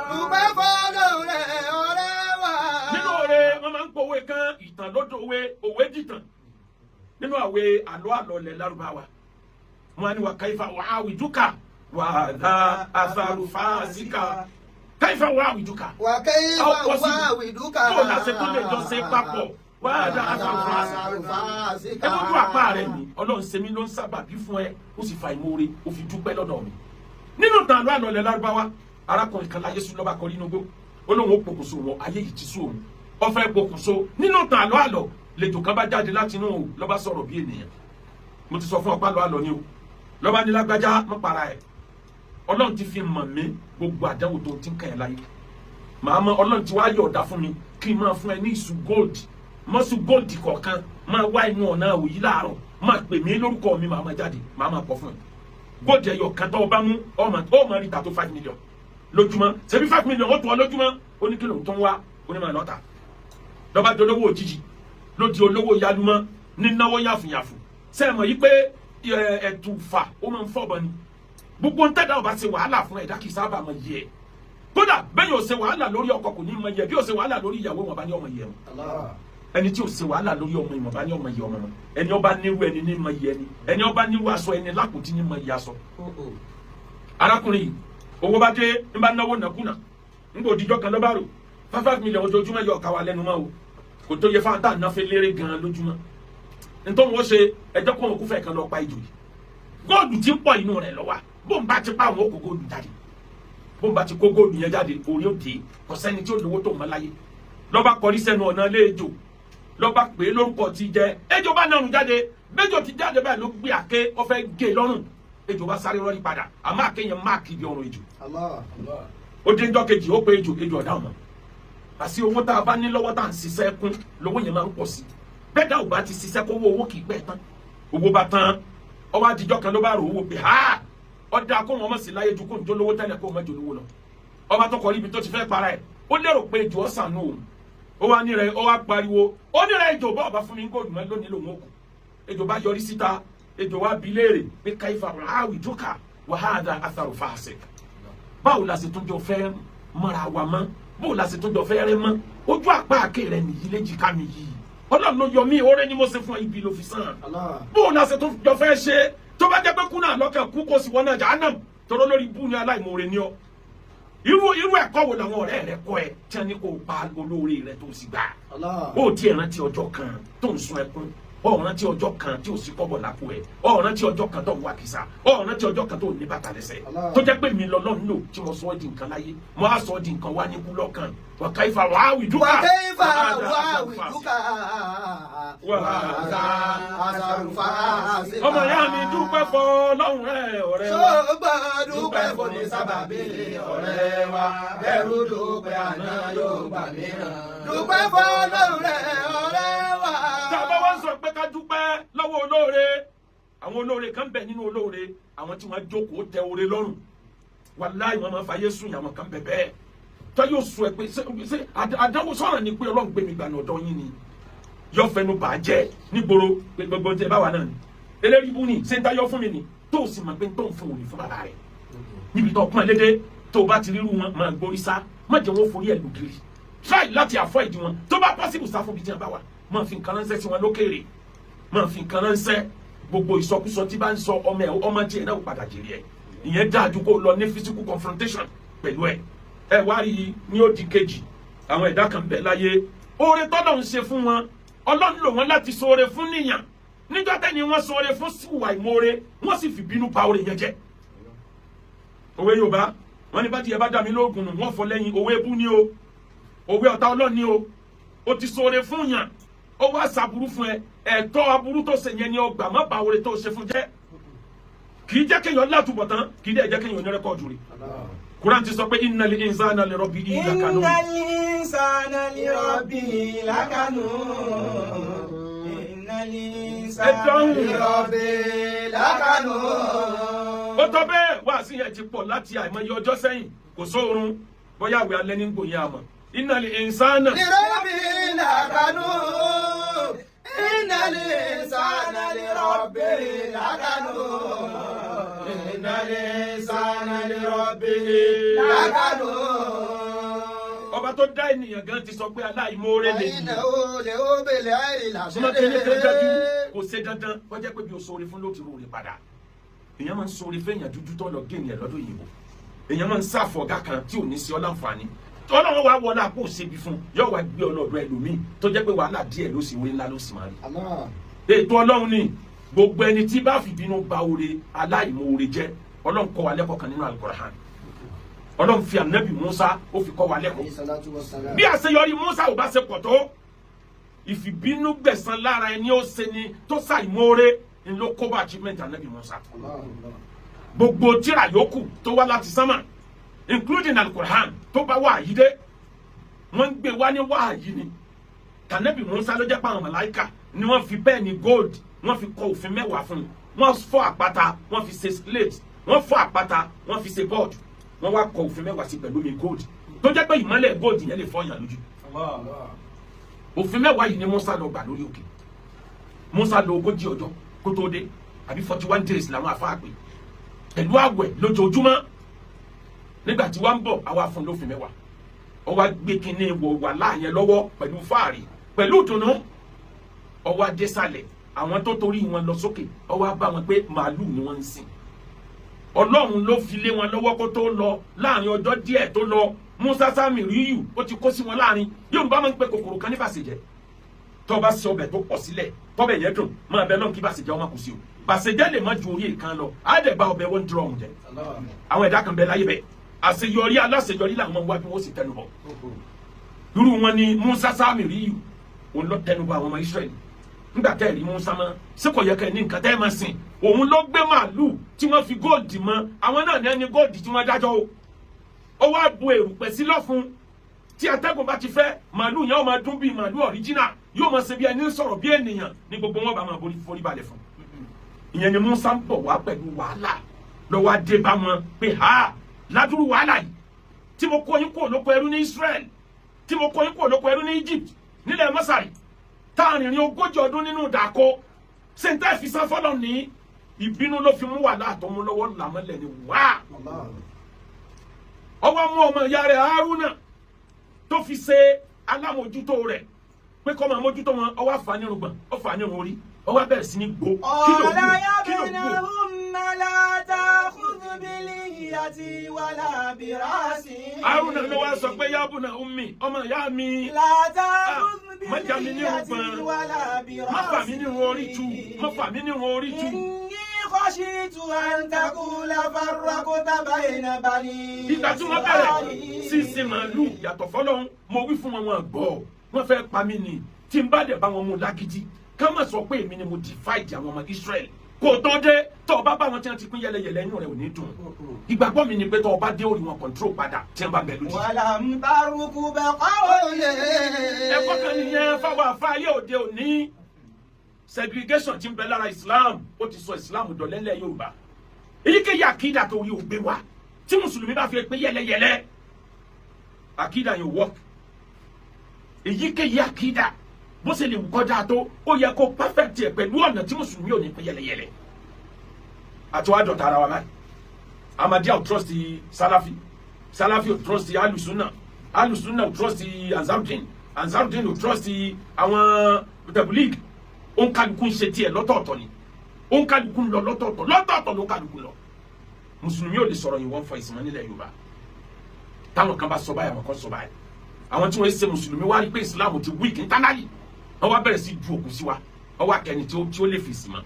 dúpẹ́ fọ́lọ́run rẹ̀ ọ̀rẹ́ wa. nínú òre wọn máa ń pòwe kan ìtàn lódò òwe dìtàn nínú àwẹ àlọ́ lẹ̀ lárúbáwá wọn ni wà káyífà wà áwìdúkà wà dá àfàrùfàásíkà káyífà wà áwìdúkà wà káyífà wà áwìdúkà tó lásẹ̀ tó lè jọ ṣe papọ̀ wà dá àfàrùfàásíkà ẹ bójú àpá rẹ ni ọlọ́run sẹ́mi ló ń sábàbí fún ẹ ó sì fa ìmoore ó fi dúpẹ́ lọ́dọ̀ mi nínú tàn àlọ́ lẹ̀ lárúbáwá arákùnrin kan láyé sùn lọ́ba kọrí inú gbó ó lóun ó pokùnso wọn ayé yìí ti sùn òun ó fẹ́ pokùnso nínú tàn àlọ́ lẹ́jọ́ kan bá jáde láti inú o lọ́ba sọ̀rọ̀ bí ènìyàn mo ti sọ fún ọpá lọ́wọ́ ni o lọ́ba ní lágbájá mọ́ para ẹ̀ ọlọ́run ti fi mọ̀ mí gbogbo àdánwò tó ti ń kàn ẹ́ láyé màá mọ ọlọ́run ti wá yọ̀ ọ̀dà fún mi kí n máa fún ẹ ní ìṣù gold mọ́sù gold kọ̀ọ̀kan máa wá inú ọ̀nà òyì láàárọ̀ máa pè mí lórúkọ mi màá máa jáde màá máa pọ̀ fún ẹ gold ẹ̀yọ̀ kan tó bá mú ọmọ rí ta tó 5 million lójúmọ́ ṣebí 5 million ó tó ọ lójúmọ́ ó ní kí lóun tó ń wá onímọ̀ lọ́ta lọ́ba dolówó òjijì ló di olówó yalumọ ní náwó yàfùyàfù sẹ́ẹ̀mọ̀ yìí pé ẹ̀tùfà ó máa ń fọ́bọ ni gbogbo ń tẹ́dá ọba ṣe wàhálà fún ẹ̀dá kì í sábà mọ yẹ kódà bẹ́ẹ̀ yóò ṣe wàhálà lórí ọkọ kò ní mọ yẹ bí yóò ṣe wàhálà lórí ìyàwó wọn bá ní ọmọ yẹ wọn ẹni tí yóò ṣe wàhálà lórí ọmọ ìmọ̀ bá ní ọmọ yẹ ọmọ wọn ẹni ọba nírú ẹni ní mọ yẹ ẹni ọba nírú aṣọ ẹni lákòótí ní mọ yẹ aṣọ. arákùnrin yìí owó bá dé ń bá náwó nàkúnà ń bò díjọ́ kan lọ́bàrò 5 million ojoojúmọ́ yọ ọ̀ka wa lẹ́nu mọ́ o kò tó yẹ fáńtà náfẹ́ lérè gan-an lójúmọ́ nítorí wọ́n ṣe ẹjọ́ kó wọn kú fẹ́ kan lọ pa ìjò yìí góòlù tí ń pọ̀ inú rẹ̀ lọ́wọ́ bó ń bá ti pa àwọn òkú góòlù jáde bó ń bá ti kó góòlù yẹn jáde orí òde kò sẹ́ni tí ó lówó tó mọ́ láyé lọ́ba kọrí sẹ́nu ọ̀nà ilé ejò lọ́ba pè é lórúkọ ti jẹ ejò bá nàrùn jáde méjò ti jáde báyìí ló gbé àké ó fẹ́ gé lọ́rùn ejò bá sáré rọ́rí padà àmọ́ àké yẹn máàkì ibi ọrùn ejò ó dé ńjọ́ kejì ó pé ejò ọ̀dà ọ̀mọ́ àti owó tá a bá ní lọ́wọ́ tá à ń ṣiṣẹ́ kún lówó yẹn máa ń pọ̀ sí bẹ́ẹ̀ dá ò bá ti ṣiṣẹ́ kó owó kì í pẹ́ tán owó bá tán ọwọ́ àdìjọ́ kan ló bá rò owó pé ha ọ̀dà kó wọn mọ̀ sí láyé ju kó n jó lówó tẹ́lẹ̀ kó wọn jò lówó lọ ọba tó kọ níbi tó ti fẹ́ para ẹ̀ ó lérò pé ejò ọ̀sán nù òun ó wá ní rẹ̀ ó wá pariwo ó ní rẹ̀ ejò bá ọba fún mi góòlù mọ́ lónìí lòun òkú ejò bá yọrí síta ejò wá bi léèrè pé káyífà ráwì dúkà wàhálà àtàrò fàṣẹ báwo la ṣe tún jọ fẹ́ mọ́ra wa mọ́ bó la ṣe tó jọ fẹ́ rẹ mọ́ ojú àpá àké rẹ nìyí léjìká mi yìí ọlọ́run ló yọ mí oore ni mo ṣe fún ibi ló fi sàn bó la ṣe tó jọ fẹ́ ṣe tó bá jẹ́ pé kú náà lọ́kàn kú kó sì wọ́n náà jahannam tọrọ lórí ibú ni aláìmoore ni ọ irú ẹ̀kọ́ wo làwọn ọ̀rẹ́ rẹ kọ́ ẹ tí wọ́n ní kó pa olóore rẹ tó sì gbà ó tiẹ̀ rántí ọjọ́ kan tó ń sun ẹkún ó rántí ọjọ́ kan tí ò sí kọ́bọ̀ lápò ẹ̀ ó rántí ọjọ́ kan tó ń wá kìsà ó rántí ọjọ́ kan tó ń ní bàtà lẹ́sẹ̀ tó jẹ́ pé mi lọ́lọ́run lò tí mo sọ ọ́ di nǹkan láyé mo á sọ ọ́ di nǹkan wá ní kú lọ́kàn wa kaifa wa'awiduka wàkẹ́yìfà wàwìdúkà wàhálà àṣàrùfà ọmọ ìyá mi dúpẹ́ fọ́ lọ́hùn rẹ̀ ọ̀rẹ́ wa. ṣùgbọ́n dúpẹ́ fún ní sábàbí ọ̀rẹ́ wa bẹ́rù dúpẹ́ àná yóò gbà mìíràn dúpẹ́ fún lọ́rùn rẹ̀ ọ̀rẹ́ wa. tá a bá wá ń sọ pé ká dúpẹ́ lọ́wọ́ olóore àwọn olóore kan bẹ̀ nínú olóore àwọn tí wọ́n jókòó tẹ oore lọ́rùn wàláhì wọ́n máa fàyè sùn àwọn kan bẹ̀ bẹ́ẹ̀ tó yóò sọ ẹ pé ṣé àdánwò sọ̀rọ̀ ni pé ọlọ́run gbé mi gbà ní ọ̀dọ̀ yín ni yọ fẹnu bàjẹ́ nígboro pé gbogbo tẹ báwa náà ni eléyìí bú ni ṣé ń dáyọ fún mi ni tó o sì mọ̀ pé tó ń fún òní fún bàbá rẹ̀ níbi tó pọ́n lédè tó o bá ti ríru wọn máa gbórí sá má jẹ́ wọn forí ẹ̀ lù kiri try láti avoid wọn tó bá possible sá fún bí tí wọn bá wà máa fi nǹkan ránṣẹ́ sí wọn lókèrè máa fi nǹkan ránṣẹ́ gbogbo ìsọkúsọ tí bá ń sọ ọmọ tí ẹ náà padà jèrè ẹ ìyẹn dájú kó lọ ní physical confrontation pẹ̀lú ẹ ẹ wá rí ní ó di kejì àwọn ẹ̀dá kan bẹ̀ láyé oore tọ́lọ̀ ń ṣe fún wọn ọlọ́run lò wọ́n láti ṣoore fún níyàn níjọ́ tẹ́ni wọ́n ṣoore fún síwà ìmoore wọ́n sì fi bínú pa oore yẹn jẹ́ òwe Yorùbá wọ́n ní bá tiẹ̀ bá dà mí lóògùn nù wọ́n fọ lẹ́yìn òwe ebú ni o òwe ọ̀tá ọlọ́run ni o ti ṣoore fún yàn ó wá ṣàbúrú fún ẹ ẹ̀tọ́ aburú tó ṣe yẹn ni ọgbà má ba oore tó ṣe fún jẹ́ kì í jẹ́ kéèyàn látúbọ̀ tán kì í dẹ̀ jẹ́ kéèyàn ní rẹ́kọ̀dù rẹ̀ Quran ti sọ pé innal insana li rabbihi lakanun. Innal insana li rabbihi lakanun. Innal insana li rabbihi lakanun. Ó tọ́ bẹ́ẹ̀ wá sí yẹn ti pọ̀ láti àìmọye ọjọ́ sẹ́yìn kò sóorun bóyá àwẹ̀ alẹ́ ní gbòye àmọ́ innal insana li rabbihi lakanun. Innal insana li rabbihi lakanun. Ọba tó dá ènìyàn gan ti sọ pé aláìmoore lè ní. Kò ṣe dandan wọ́n jẹ́ pé bí o ṣoore fún ló ti rò rè padà. Èèyàn máa ń ṣoore fẹ́yàn dúdú tó lọ gé ènìyàn lọ́dún òyìnbó. Èèyàn máa ń sáfọ̀gá kan tí ò ní sí ọ láǹfààní. Ọlọ́run wá wọlé àpò òṣèbí fún yóò wá gbé ọlọ́dọ̀ ẹlòmíì tó jẹ́ pé wàhálà díẹ̀ ló sì wé ńlá ló sì máa rí. Ètò Ọlọ́run ni gbogbo ẹni tí bá fìbínú ba oore aláìmoore jẹ́ Ọlọ́run kọ́ wa lẹ́kọ̀ọ́ kan nínú Al-Qur'an Ọlọ́run fi ànábì Musa ó fi kọ́ wa lẹ́kọ̀ọ́ bí àṣeyọrí Musa ò bá ṣe pọ̀ tó ìfìbínú gbẹ̀san lára ẹni ó ṣe ni tó ṣàìmoore ń ló kó bá achievement ànábì Musa gbogbo tírà yòókù tó wá láti sánmà including Al-Qur'an tó bá wà yí dé wọ́n ń gbé wá ní wáàyí ni kànábì Musa ló jẹ́ pé àwọn màláíkà ni wọ́n fi bẹ́ẹ̀ ni gold wọ́n fi kọ òfin 10 fún un wọ́n fọ́ àpáta wọ́n fi ṣe slate wọ́n fọ́ àpáta wọ́n fi ṣe board wọ́n wá kọ òfin 10 sí pẹ̀lú mi gold tó jẹ́ pé ìmọ́lẹ̀ gold yẹn lè fọ́ yàn lójú òfin 10 yìí ni Musa lọ gbà lórí òkè Musa lọ 40 ọjọ́ kó tó dé àbí 41 days làwọn afáàpè pẹ̀lú àwẹ̀ lójoojúmọ́ nígbà tí wọ́n ń bọ̀ àwa fún lófin 10 ó wá gbé kinní wọ̀ wà láàyè lọ́wọ́ pẹ̀lú fáàrí pẹ̀lú ìdùnnú ó wá dé sálẹ̀ àwọn tó torí wọn lọ sókè ó wá bá wọn pé màálù ni wọ́n ń sìn Ọlọ́run ló fi lé wọn lọ́wọ́ kó tó lọ láàrin ọjọ́ díẹ̀ tó lọ Musa Samiriyu ó ti kó sí wọn láàrin Yorùbá máa ń pe kòkòrò kan ní bàṣẹjẹ tó bá ṣe ọbẹ̀ tó pọ̀ sílẹ̀ tọ́bẹ̀ yẹn dùn máa bẹ náà kí bàṣẹjẹ ọmọ kù sí o bàṣẹjẹ lè má ju orí ìkan lọ á dẹ̀ gba ọbẹ̀ wọn dúró ọ̀hún jẹ àwọn ẹ̀dá kan bẹ láyé bẹ àṣeyọrí aláṣeyọrí làwọn wá bí wọ́n sì tẹnu bọ̀ irú wọn ni Musa Samiriyu òun lọ tẹnu bọ̀ àwọn ọmọ Israẹli nígbà tẹ́ rí Musa mọ́ sí kò yẹ kẹ́ ní nǹkan tẹ́ máa sìn òun ló gbé màálù tí wọ́n fi góòdì mọ́ àwọn náà ní ẹni góòdì tí wọ́n dájọ́ o ó wá bu èrùpẹ̀ sí lọ́fun tí atẹ́gùn bá ti fẹ́ màálù yẹn ó máa dún bíi màálù ọ̀ríjínà yóò máa ṣe bí ẹni sọ̀rọ̀ bí ènìyàn ní gbogbo wọn bá máa forí balẹ̀ fún ìyẹn ni Musa ń bọ̀ wá pẹ̀lú wàhálà lọ́wọ́ adé bá wọn pé ha ládùúrú wàhálà yìí tí mo kó yín kúrò lóko ẹrú ní Israel tí mo kó yín kúrò lóko ẹrú ní Egypt nílẹ̀ Masari táàrin 40 ọdún nínú dàkó sèǹtẹ́ fi san fọlọ́ ní ìbínú ló fi mú wàhálà tó mú lọ́wọ́ làmọ́lẹ̀ ni wá ọwọ́ mú ọmọ ìyá rẹ̀ Haruna tó fi ṣe alámòjútó rẹ̀ pé kọ́ máa mójútó wọn ọwọ́ àfàànírùngbọ̀n ọfàànírùn orí ọwọ́ bẹ̀rẹ̀ sí ní gbó kí ló gbó ولا براسي Haruna ló wá sọ pé yabuna ummi ọmọ ìyá mi لا تأخذ má jà mí ní بلحيتي ọgbọ̀n ولا má fà mí ní orí tú براسي má fà mí ní orí tú. إني خشيت أن تقول فرقت بين بني Ìgbà tí wọ́n bẹ̀rẹ̀ sí sin màálù yàtọ̀ fọ́lọ́run mo wí fún wọn gbọ́ wọ́n fẹ́ pa mí ni tí n bá dẹ̀ bá wọn mú lágídí ká má sọ pé èmi ni mo divide àwọn ọmọ Israel kò tó dé tó o bá bá wọn tí wọ́n ti pín yẹlẹyẹlẹ inú rẹ̀ ò ní dùn ìgbàgbọ́ mi ni pé tó o bá dé orí wọn control padà tí wọ́n bá bẹ̀ lójijì. ولم ترك بقولي ẹ̀kọ́ kan nìyẹn fáwọn afáyé òde òní segregation tí ń bẹ lára Islam ó ti sọ Islam dọ̀lẹ́lẹ̀ Yorùbá èyíkéyìí àkídà tó yóò gbé wá tí mùsùlùmí bá fi pín yẹlẹyẹlẹ àkídà yóò work èyíkéyìí àkídà bó ṣe lè wù kọjá tó ó yẹ kó perfect ẹ pẹ̀lú ọ̀nà tí mùsùlùmí ò ní pín yẹlẹyẹlẹ àti wàá dọ̀tà ara wa báyìí Ahmadiyya ò trust Salafi Salafi ò trust Ahlus-Sunnah Ahlus-Sunnah ò trust Ansarudeen ò trust àwọn Tabligh òǹkàlùkù ń ṣe tiẹ̀ lọ́tọ̀ọ̀tọ̀ ni òǹkàlùkù ń lọ lọ́tọ̀ọ̀tọ̀ ló ń kàlùkù lọ mùsùlùmí ò lè sọ̀rọ̀ yìí wọ́n fọ ìsìnmọ́ nílẹ̀ Yorùbá táwọn kan bá sọ báyìí àwọn kan sọ báyìí àwọn tí wọ́n ṣe mùsùlùmí wá rí pé Islam ti weak internally wọ́n wá bẹ̀rẹ̀ sí ju òkú sí wa wọ́n wá kẹ́ni tí ó lè fèsì mọ́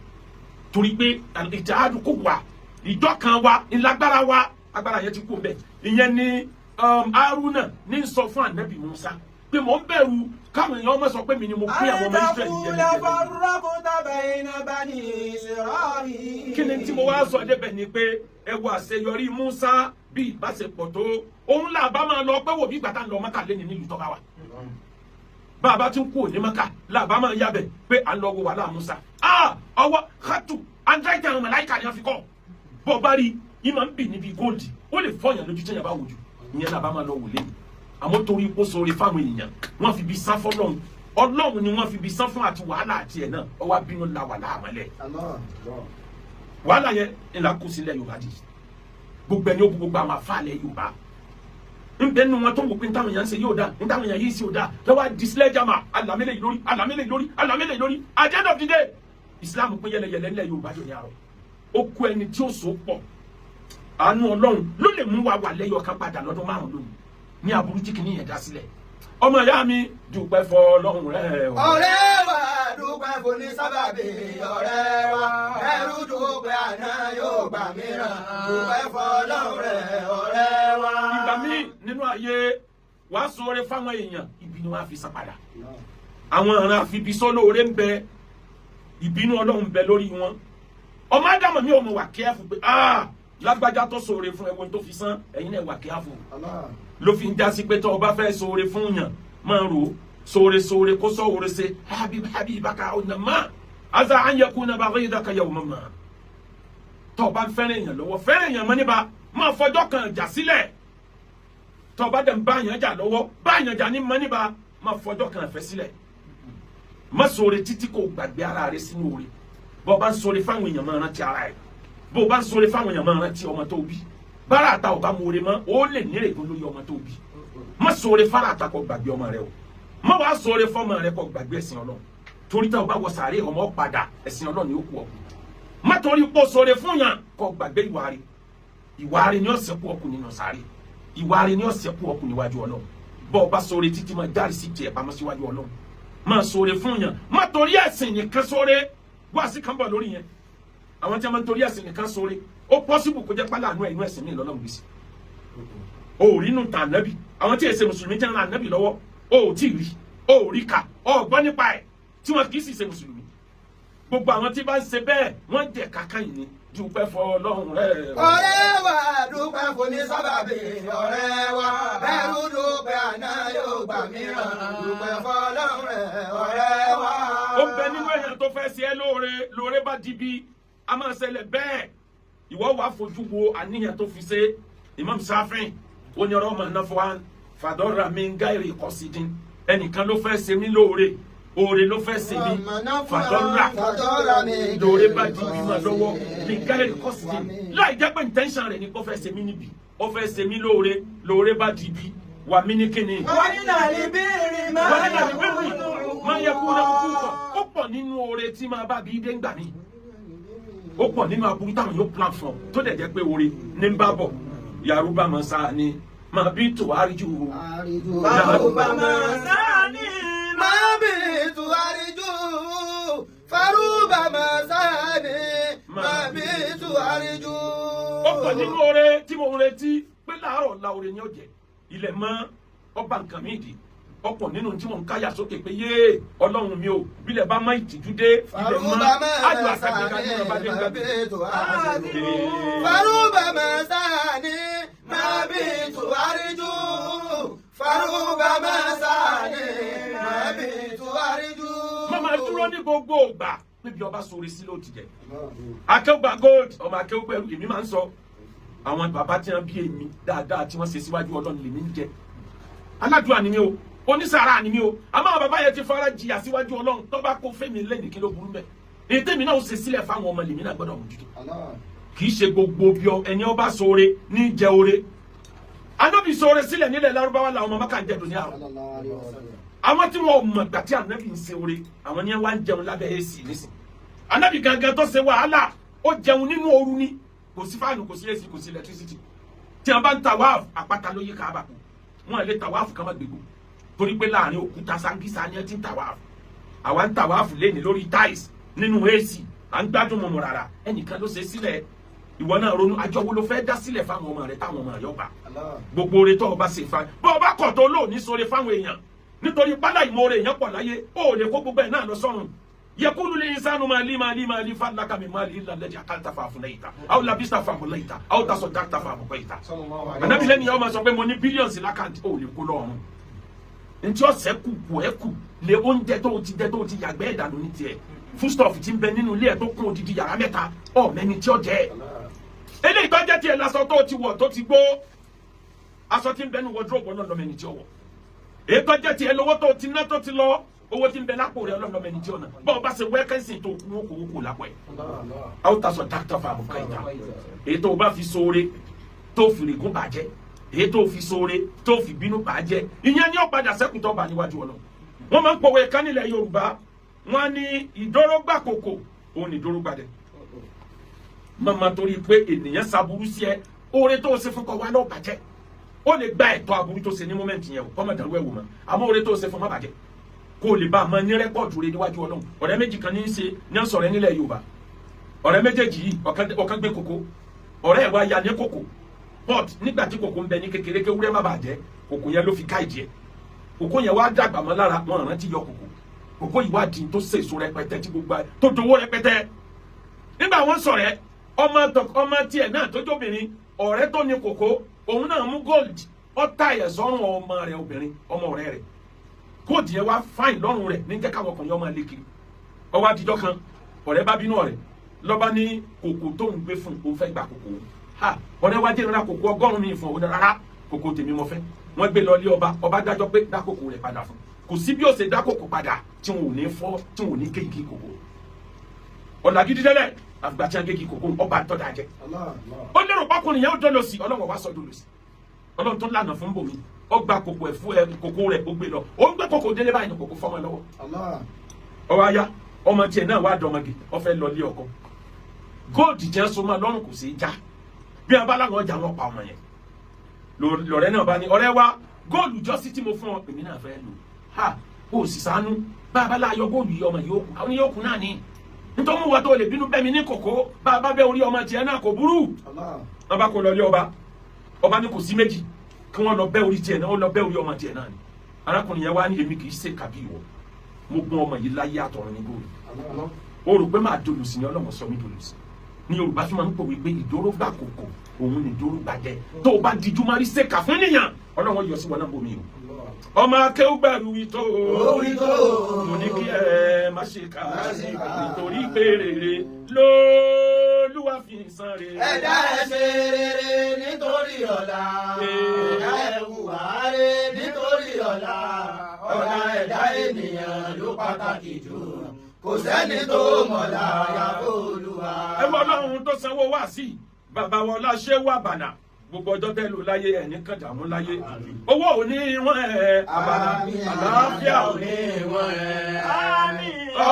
torí pé ìtàhádù kò wà ìjọ kan wa ìlágbára wa agbára yẹn ti kú bẹ́ẹ̀ ìyẹn ni Haruna ní sọ fún Ànábì Musa pé mò ń bẹ̀rù káwọn èèyàn ọmọ sọ pé mi ni mo pín àwọn ọmọ Israẹli yẹn فرقت بين بني إسرائيل kí ni tí mo wá sọ débẹ̀ ni pé ẹ wo àṣeyọrí Musa bí ìbáṣepọ̀ tó òun là bá máa lọ pé wò bí ìgbà tá à ń lọ Mẹ́kà lẹ́ni nílùú tọ́ba wa bàbá tí ń kú òní Mẹ́kà là bá máa yabẹ̀ pé à ń lọ wo wàhálà Musa ọwọ́ hatu android àwọn màláíkà ni wọ́n fi kọ́ bọ́ bá rí ìmọ̀ ń bì níbi góòdì ó lè fọyàn lójú tẹ́yàn bá wòjú ìyẹn là bá máa lọ wò lẹ́yìn àmọ́ torí kó sóore fáwọn èèyàn wọ́n fi bí sán fọ́lọ́run Ọlọ́run ni wọ́n fi bí sán fún àti wàhálà àti ẹ̀ náà ọwọ́ abínú la wàhálà àmọ́lẹ̀ wàhálà yẹn ìlà kù sílẹ̀ Yorùbá di gbogbo ẹni ó gbogbo àwọn afáàlẹ̀ Yorùbá ń bẹ nínú wọn tó ń wò pé ní táwọn èèyàn ń ṣe yóò dá ní táwọn èèyàn yìí sí yóò dá lọ́wọ́ disílẹ̀ jama alamẹ́lẹ̀ lórí alamẹ́lẹ̀ lórí alamẹ́lẹ̀ lórí at the end of the day Islam pín yẹlẹyẹlẹ nílẹ̀ Yorùbá jọ ní àrọ̀ ó kú ẹni tí ó so pọ̀ àánú Ọlọ́run ló lè mú wa wà lẹ́yọ̀ kan padà lọ́dún márùn lónìí ní aburú tí kìíní yẹn dá sílẹ̀ ọmọ ìyá mi dúpẹ́ fọ́lọ́run rẹ̀ ọ̀rẹ́ wa dúpẹ́ fún ní sábàbí ọ̀rẹ́ wa ẹrú dúpẹ́ àná yóò gbà mìíràn dúpẹ́ fọ́lọ́run rẹ̀ ọ̀rẹ́ wa. ìgbà míì nínú ayé wàá ṣoore fáwọn èèyàn ibi ni wọ́n á fi san padà àwọn ọ̀ràn àfibisọ́ lóore ń bẹ ìbínú Ọlọ́run ń bẹ lórí wọn ọmọ Ádámù mi ò mọ̀ wà kíáfù pé lágbájá tó ṣoore fún ẹwọn tó fi san ẹ̀yin náà wà kíáfù ló fi ń já sí pé tó o bá fẹ́ ṣoore fún yàn máa rò ṣoore kó sọ̀wọ́re ṣe habibaka ọ̀nàmá aza anyakuna baghidaka yawma tó o bá fẹ́ràn èèyàn lọ́wọ́ fẹ́ràn èèyàn mọ́ níbà máa fọjọ́ kan jà sílẹ̀ tó o bá dẹ̀ ń bá èèyàn jà lọ́wọ́ bá èèyàn jà ní mọ́ níbà máa fọjọ́ kan fẹ́ sílẹ̀ má ṣoore títí kò gbàgbé ara rẹ sínú oore bó o bá ń ṣoore fáwọn èèyàn máa rántí ara rẹ bó o bá ń ṣoore fáwọn èèyàn máa rántí ọmọ tó bí bára àta ọba mo re mọ ó lè nírègùn lórí ọmọ tó bí má ṣoore fara àta kó gbàgbé ọmọ rẹ o má wàá ṣoore fọmọ rẹ kó gbàgbé ẹ̀sìn Ọlọ́run torí tá o bá wọ sàárè ọmọ padà ẹ̀sìn Ọlọ́run ni ó kú ọ má torí pọ̀ ṣoore fún yàn kó gbàgbé ìwà rẹ ni ó ṣẹ́kù ọkù nínú sàárè ìwà rẹ ni ó ṣẹ́kù ọkù níwájú Ọlọ́run bó o bá ṣoore títí máa járe sí tiẹ̀ pamọ́ síwájú Ọlọ́run má ṣoore fún yàn má torí ẹ̀sìn nìkan ṣoore wá sí kan bọ̀ lórí yẹn àwọn tí a máa ń torí ẹ̀sìn nìkan ṣoore ó pọ́sibù kó jẹ́ pálá àánú ẹ̀nú ẹ̀sìn mi lọ́lọ́run gbèsè o ò rí inú ta ànábì àwọn tí èsè mùsùlùmí tẹ́ ń ra ànábì lọ́wọ́ o ò tí ì rí o ò rí ka o ò gbọ́ nípa ẹ̀ tí wọ́n kì í sì ṣe mùsùlùmí gbogbo àwọn tí bá ń ṣe bẹ́ẹ̀ wọ́n jẹ́ kankan yìí ni dúpẹ́ fọ́lọ́run rẹ̀. ọ̀rẹ́ wa dúpẹ́ fún ní sábàbí ọ̀rẹ́ wa ẹrú dúpẹ́ àná yóò gbà mìíràn dúpẹ́ fọ́lọ́run rẹ̀ ọ̀rẹ́ wa. ó bẹ nínú èèyàn tó fẹ́ ṣe é lóore bá di bí a máa ṣẹlẹ̀ bẹ́ẹ̀ ìwọ wàá fojú wo àníyàn tó fi ṣe Imam Shafi'i onírọ̀ ọmọ náà fọwọ́n fàdọ́rà mi ń gáìrì kọ́sídìn ẹnìkan ló fẹ́ ṣe mí lóore oore ló fẹ́ ṣe mí fàdọ́rà lóore bá di bímọ lọ́wọ́ mi gáìrì kọ́sídìn láì jẹ́ pé intention rẹ̀ ni kó fẹ́ ṣe mí níbi ó fẹ́ ṣe mí lóore bá di bí wà mí ní kíni. wọ́n ní nàlẹ́ bírí máa yẹ kú náà kú kọ̀ ó pọ̀ nínú oore tí máa bá bí dé ń gbà mí ó pọ̀ nínú aburú táwọn yóò plan fún ọ tó dẹ̀ jẹ́ pé oore ní ń bá bọ̀ yaruba masani mabitu arju Faruba masani mabitu arju faruba masani mabitu arju. ọ̀pọ̀ nínú oore tí mo retí pé láàárọ̀ la oore ni ó jẹ́ ilẹ̀ mọ́ ọba nǹkan mi dì ọ̀pọ̀ nínú tí mo ń káyà sókè pé yé ọlọ́run mi ò bílẹ̀ bá má ìtìjú dé ilẹ̀ mọ́ ájú àtàkùn ká ní ọba dé gbàgbé. faruba masani mabitu arju faruba masani mabitu arju. Mama dúró ní gbogbo ògbà níbi ọba sórí sí ló ti jẹ. Akéwùgbà gold ọmọ akéwùgbà ẹrù èmi máa ń sọ àwọn bàbá tí wọn bí èmi dáadáa tí wọn ṣe síwájú Ọlọ́run lèmi ń jẹ. Aládùúrà ni mí o, onísàárà ni mí o, àmọ́ àwọn bàbá yẹn ti fara jìyà síwájú Ọlọ́run tó bá kó fẹ́mi lẹ́yìn kí ló burú mẹ́. Èyí tèmi náà ó ṣe sílẹ̀ fáwọn ọmọ lèmi náà gbọ́dọ̀ mójútó. Kì í ṣe gbogbo bí ẹni ọba sóore ní jẹ oore. Ànábì sóore sílẹ̀ nílẹ̀ Lárúbáwá làwọn ọmọ Mákà ń jẹ dòní àrùn. Àwọn tí wọn ò mọ̀ gbà tí Ànábì ń ṣe oore àwọn ni wọ́n ń jẹun lábẹ́ AC nísìn. Ànábì gangan tó ṣe wàhálà ó jẹun nínú ooru ni kò sí fáànù kò sí AC kò sí electricity. Tí wọ́n bá ń tàwáàfù àpáta ló yí Káàbà kù wọ́n lè tàwáàfù kan má gbégbó torí pé láàrin òkúta Sàngísà ni ẹ ti ń tàwáàfù. Àwa ń tàwáàfù léni lórí tiles nínú AC à ń gbádùn mọ̀mọ́ rárá ẹnìkan ló ṣe sílẹ̀ ìwọ náà ronú àjọ wo ló fẹ́ dá sílẹ̀ fáwọn ọmọ rẹ táwọn ọmọ rẹ ọba gbogbo oore tó ọba ṣe fa bọ́ ọba kọ̀ tó lò ní sóore fáwọn èèyàn nítorí pálá ìmoore èèyàn pọ̀ láyé ó lè kó gbogbo ẹ̀ náà lọ sọ́run yakulu lil insanu mali fadlaka min mali illa alladhi akalta fa afnayta aw labista fa mulaita aw tasaddaqta fa abqaita. Ànábì lẹ́ni yẹn ó máa sọ pé mo ní billions lákàntì ó lè kó lọ́run ntí ọ̀sẹ̀ kù kù ẹ̀ kù lé oúnjẹ tó ti jẹ tó ti yàgbẹ́ ìdànù ní tiẹ̀ foodstuff ti ń bẹ nínú ilé ẹ̀ tó kún odidi yàrá mẹ́ta ọ̀ mẹ́ni tí ó jẹ́ eléyìí tó jẹ́ tiẹ̀ lásán tó ti wọ̀ tó ti gbó aṣọ tí ń bẹ ní wardrobe ọlọ́mẹni tí ó wọ̀ èyí tó jẹ́ tiẹ̀ lówó tó ti ná tó ti lọ owó tí ń bẹ lápò rẹ̀ ọlọ́mẹni tí ó ná bọ́ọ̀ bá ṣe wẹ́kẹ́sì tó kú lápò ẹ̀ àwọn tasọ̀ dákítà fún àbùkà ìta èyí tó bá fi sóore tó fi rìgún bàjẹ́ èyí tó fi sóore tó fi bínú bàjẹ́ ìyẹn ni ó padà sẹ́kùn tó bá níwájú ọ̀nà wọ́n máa ń pòwe ká nílẹ̀ Yorùbá wọ́n ní ìdórógbà kòkò òun ní ìdórógbà dẹ̀ mama torí pé ènìyàn ṣaburú sí ẹ oore tó ṣe fún kọ wá lọ bàjẹ́ ó lè gba ẹ̀tọ́ aburú tó ṣe ní mọ́mẹ́ǹtì yẹn o kọ́ mọ̀ dàrú ẹ̀ wò mọ́ àmọ́ oore tó ṣe fún má bàjẹ́ kó o lè bá a mọ ní rẹ́kọ̀dù rẹ níwájú Ọlọ́run ọ̀rẹ́ méjì kan ní í ṣe ní à ń sọ̀rọ̀ nílẹ̀ Yorùbá ọ̀rẹ́ méjèèjì yìí ọ̀kan gbé kòkó ọ̀rẹ́ ẹ̀ wá ya ní kòkó but nígbà tí kòkó ń bẹ ní kékeré kéwúrẹ́ má bàjẹ́ kòkó yẹn ló fi ká ìdí ẹ̀ kòkó yẹn wá dàgbà mọ́ lára wọn rántí yọ kòkó ìwádìí tó ṣe èso rẹpẹtẹ tí gbogbo tó dowó rẹpẹtẹ nígbà wọn sọ̀rẹ́ ọmọ tiẹ̀ náà tó jóbìnrin ọ̀rẹ́ tó ní kòkó òun náà mú gold ọ̀tá ẹ̀ sọ́run ọmọ rẹ̀ obìnrin ọmọ ọ̀rẹ́ rẹ̀ gold yẹn wá fáìn lọ́rùn rẹ̀ ní jẹ́ káwọn ọkùnrin ọmọ lé kiri ọwọ́ àtijọ́ kan ọ̀rẹ́ bá bínú ọ̀rẹ́ lọ́ba ní kòkó tó ń gbé fún òun fẹ́ gba kòkó ha ọ̀rẹ́ wá dé ìrora kòkó 100 mi fún òun rárá kòkó tèmi mo fẹ́ wọ́n gbé lọ lé ọba dájọ́ pé dá kòkó rẹ̀ padà fún kò sí bí ó ṣe dá kòkó padà tí wọn ò ní fọ́ tí wọn ò ní kéèkì kòkó ọ̀nà gidi tẹ́lẹ̀ àgbà tí a gé kí kòkó ọba tọ́da jẹ ó lérò pákùnrin yẹn ó dọ́lọ́ sí Ọlọ́run wá sọ́dọ̀ lọ sí Ọlọ́run tó lànà fún bòmí ó gba kòkó ẹ̀ fún ẹ kòkó rẹ̀ ó gbé lọ ó ń gbé kòkó délé báyìí ní kòkó fọmọ lọ́wọ́ ọwọ́ ayá ọmọ tiẹ̀ náà wá dọmọge ó fẹ́ lọ lé ọkọ góòdì jẹ́ sọmọ lọ́rùn kò sí í já bí wọn bá láwọn ọjà wọn pa ọmọ yẹn lọ́rẹ́ náà bá ní ọ̀rẹ́ wa góòlù jọ́sí tí mo fún ọ èmi náà fẹ́ lò ha ó sì sánú bá a bá láyọ góòlù yìí ọmọ yìí ó kù àwọn yìí ó kù náà ní nítorí wọn tó lè bínú bẹ́mi ní kòkó bá a bá bẹ́ orí ọmọ tiẹ̀ náà kò burú wọn bá kó lọ lé ọba ní kò sí méjì kí wọ́n lọ bẹ́ orí tiẹ̀ náà ó lọ bẹ́ orí ọmọ tiẹ̀ náà ni arákùnrin yẹn wá ní èmi kì í ṣe kàbí ìwọ mo gbọ́n ọmọ yìí láyé àtọ̀run ní góòlù o rò pé máa dolùsí ni Ọlọ́run sọ mí dolùsí ní Yorùbá fi máa ń pòwe pé ìdórógbà kòkó òun ni ìdórógbà jẹ tó o bá dijú máa rí ṣèkà fún ènìyàn Ọlọ́run yọ sí wọn náà bomi o ọmọ akéwùgbàrú wí tó mo ní kí ẹ má ṣe kà nítorí pé rere lÓlúwa fi san rere. ẹ̀dá ẹ̀ ṣe rere nítorí ọ̀la ẹ̀dá ẹ̀ hùwà rere nítorí ọ̀la ọ̀la ẹ̀dá ènìyàn ló pàtàkì jù kò sẹ́ni tó mọ̀lá yàgò Olúwa. ẹ wọ Ọlọ́run tó sanwó wá sí bàbá wọn láṣẹ wà bànà gbogbo ọjọ́ tẹ́ lò láyé ẹ̀ ní kàdàmú láyé owó ò ní wọ́n ẹ̀ àlàáfíà ò ní wọ́n ẹ̀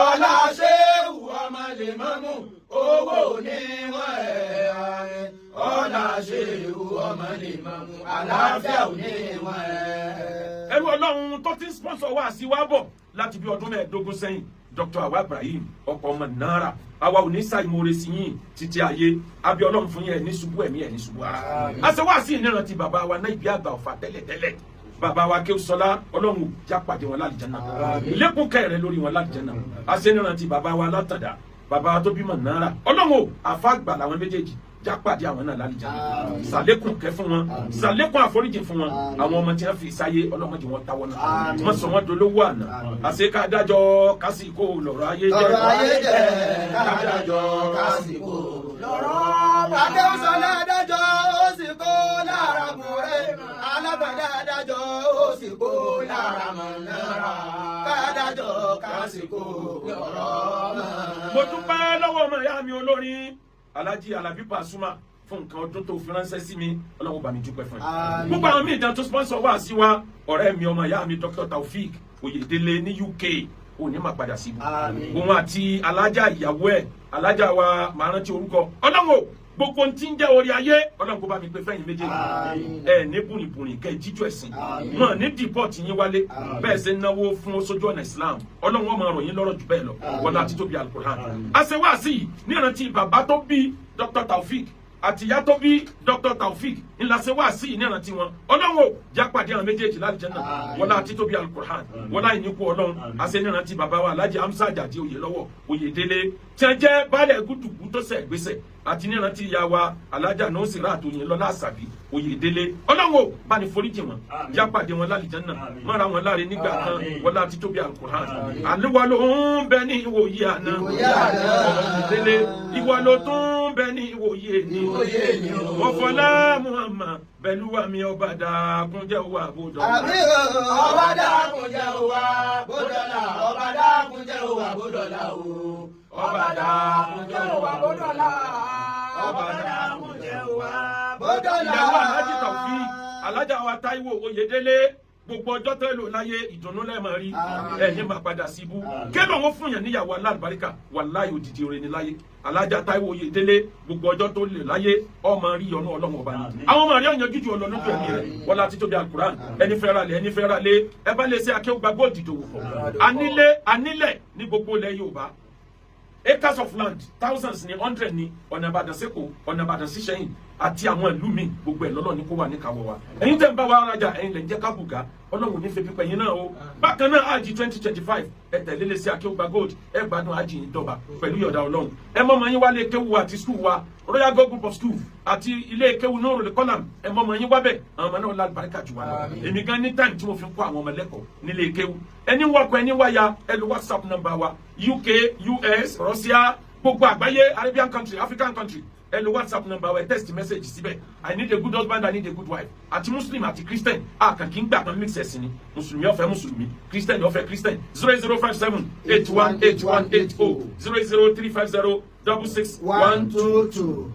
ọlá ṣéwù ọmọ lè mọ́mú owó ò ní wọ́n ẹ̀ ọlá ṣe ìwú ọmọ lè máa mú àlàáfíà ò ní ìwọ̀n ẹ̀. ẹrú ọlọ́run tó ti ń sponsor wá sí wa bọ̀ láti bí ọdún 15 sẹ́yìn Dr. Awa Ibrahim ọkọ̀ ọmọ náírà àwa ò ní ṣàìmoore sí yín títí ayé abẹ́ ọlọ́run fún yín ẹ̀ ní ṣubú ẹ̀mí ẹ̀ ní ṣubú ara. àṣẹ wá sí ìnírántí bàbá wa náà ibi àgbà ọ̀fà tẹ́lẹ̀tẹ́lẹ̀ bàbá wa kí ó sọlá ọlọ́run já pàdé wọn lálìjánnà lẹ́kùn kẹrẹ lórí wọn lálìjánnà àṣẹ ìnírántí bàbá wa látàdá bàbá wa tó bímọ náírà ọlọ́run àfa àgbà làwọn méjèèjì já pàdé àwọn náà lálìjánnà sàlékùn kẹ́ fún wọn sàlékùn àforíjì fún wọn àwọn ọmọ tí wọn fi sáyé ọlọ́mọdé wọn táwọn náà wọn sọ wọn dolówó àná àṣekà dájọ́ kásìkò lọ́rọ̀ ayé jẹ́ lọ́rọ̀ ayé jẹ́ kádájọ́ kásìkò lọ́rọ̀ adéwùsọ̀lá dájọ́ ó sì kó lára mọ̀rẹ́ alábàdà dájọ́ ó sì kó lára mọ̀nára kádájọ́ kásìkò lọ́rọ̀ mọ̀. mo dúpẹ́ lọ́wọ́ ọmọ ìyá mi olórin Alhaji Alabi Pasuma fún nǹkan ọdún tó fi ránṣẹ́ sí mi ọlọ́run bá mi dúpẹ́ fún ẹ. gbogbo àwọn míì dán tó sponsor wá sí wa ọ̀rẹ́ mi ọmọ ìyá mi Dr. Taofik Oyedele ní UK òní máa padà síbu. òun àti alájà ìyàwó ẹ̀ alájà wa máa rántí orúkọ ọlọ́run gbogbo tí ń jẹ́ orí ayé ọlọ́run kó bá mi pé fẹ́yìn méjèèjì ẹ ní bùnìbùnì kẹ́ jíjọ ẹ̀sìn wọn ní dìpọ́ọ̀tì yín wálé bẹ́ẹ̀ ṣe náwó fún sójú ọ̀nà Islam ọlọ́run wọn máa ràn yín lọ́rọ̀ jù bẹ́ẹ̀ lọ wọlé àti tóbi Al-Qur'an. àṣewáàsí yìí ní ìrántí bàbá tó bí Dr. Taofik àti ìyá tó bí Dr. Taofik ńlá ṣewáàsí yìí ní ìrántí wọn ọlọ́run já pàdé àwọn méjèèjì lálìjánnà wọlé àti tóbi Al-Qur'an wọlé ìníkù ọlọ́run àṣẹ ní ìrántí bàbá wa Alhaji Hamza Ajadi Oyelọ́wọ̀ Oyèdélé tí wọ́n jẹ́ baálẹ̀ gúdùgú tó ṣẹ̀ gbèsè àti nírántí ìyá wa alájà náà sì rà àtòyìn lọ́lá àṣàbí Oyèdélé ọlọ́wọ́ bá ní foríjì wọn já pàdé wọn lálìjánnà mọ́ra wọn láre nígbà kan wọlá àti tóbi Al-Qur'an àlùwà ló ń bẹ ní ìwòye àná Oyèdélé ìwà ló tún bẹ ní ìwòye ní wọ́n fọlá Muhammad pẹ̀lú àmì ọba dàkúnjẹ́ wà bódọ́là. àmì ọba dàkúnjẹ́ wà bódọ́là ọba dàkúnjẹ́ wà bódọ́là o. ọba dàkúnjẹ́ wà bódọ́là ọba dàkúnjẹ́ wà bódọ́là. ìyàwó Alhaji Taofik alájà wa Táíwò Oyèdélé gbogbo ọjọ́ tó lò láyé ìdùnnú lẹ́ẹ̀mọ́ rí ẹ̀yìn máa padà síbú kélò wọn fún yàn níyàwó alálùbáríkà wàláhì òdìdí orin ní láyé alájà Táíwò Oyèdélé gbogbo ọjọ́ tó lè láyé ọmọ rí ọ̀nà ọlọ́run ọba ni àwọn ọmọ rí ọ̀yàn jíjù ọlọ́run tó ẹ̀mí rẹ̀ wọlá àti tóbi Al-Qur'an ẹni fẹ́ra lé ẹni fẹ́ra lé ẹ bá lè ṣe akéwùgbà góòdì dòwò pọ̀ anílẹ̀ ní gbogbo ilẹ̀ Yorùbá acres of land thousands ní 100 ní ọ̀nà Ìbàdàn sẹ́kọ̀ọ́ ọ̀nà Ìbàdàn sí Ṣẹ̀yìn àti àwọn ìlú mi gbogbo ẹ̀ lọ́lọ́ ní kó wà ní kàwọ́ wa ẹ̀yin tẹ́ ń bá wa rajà ẹ̀yin lè ń jẹ́ kábùgà ọlọ́run ní fẹ́ẹ́ pẹ̀yìn náà o bákan náà àjì 2025 ẹ tẹ̀lé lé sí akéwùgbà gold ẹ gbádùn àjì yìí dọ́ba pẹ̀lú yọ̀dá ọlọ́run ẹ mọ́ ọmọ yín wálé kéwù àti skul wa Royal God Group of School àti ilé kéwù Nurul Qalam ẹ mọ́ ọmọ yín wábẹ̀ àwọn ọmọ náà lálùbáríkà jù wá lọ èmi gan ní time tí mo fi ń kọ́ àwọn ọmọ lẹ́kọ̀ọ́ nílé kéwù ẹni wọkọ̀ ẹni wáyà ẹ lo WhatsApp number wa UK US Russia gbogbo àgbáyé Arabian country African country ẹ lo WhatsApp number wa ẹ text message síbẹ̀ I need a good husband I need a good wife àti Muslim àti Christian kàn kí n gbà kan mix ẹ̀sìn ni Mùsùlùmí ó fẹ́ Mùsùlùmí Christian ó fẹ́ Christian 0057 818180 00350 66 122.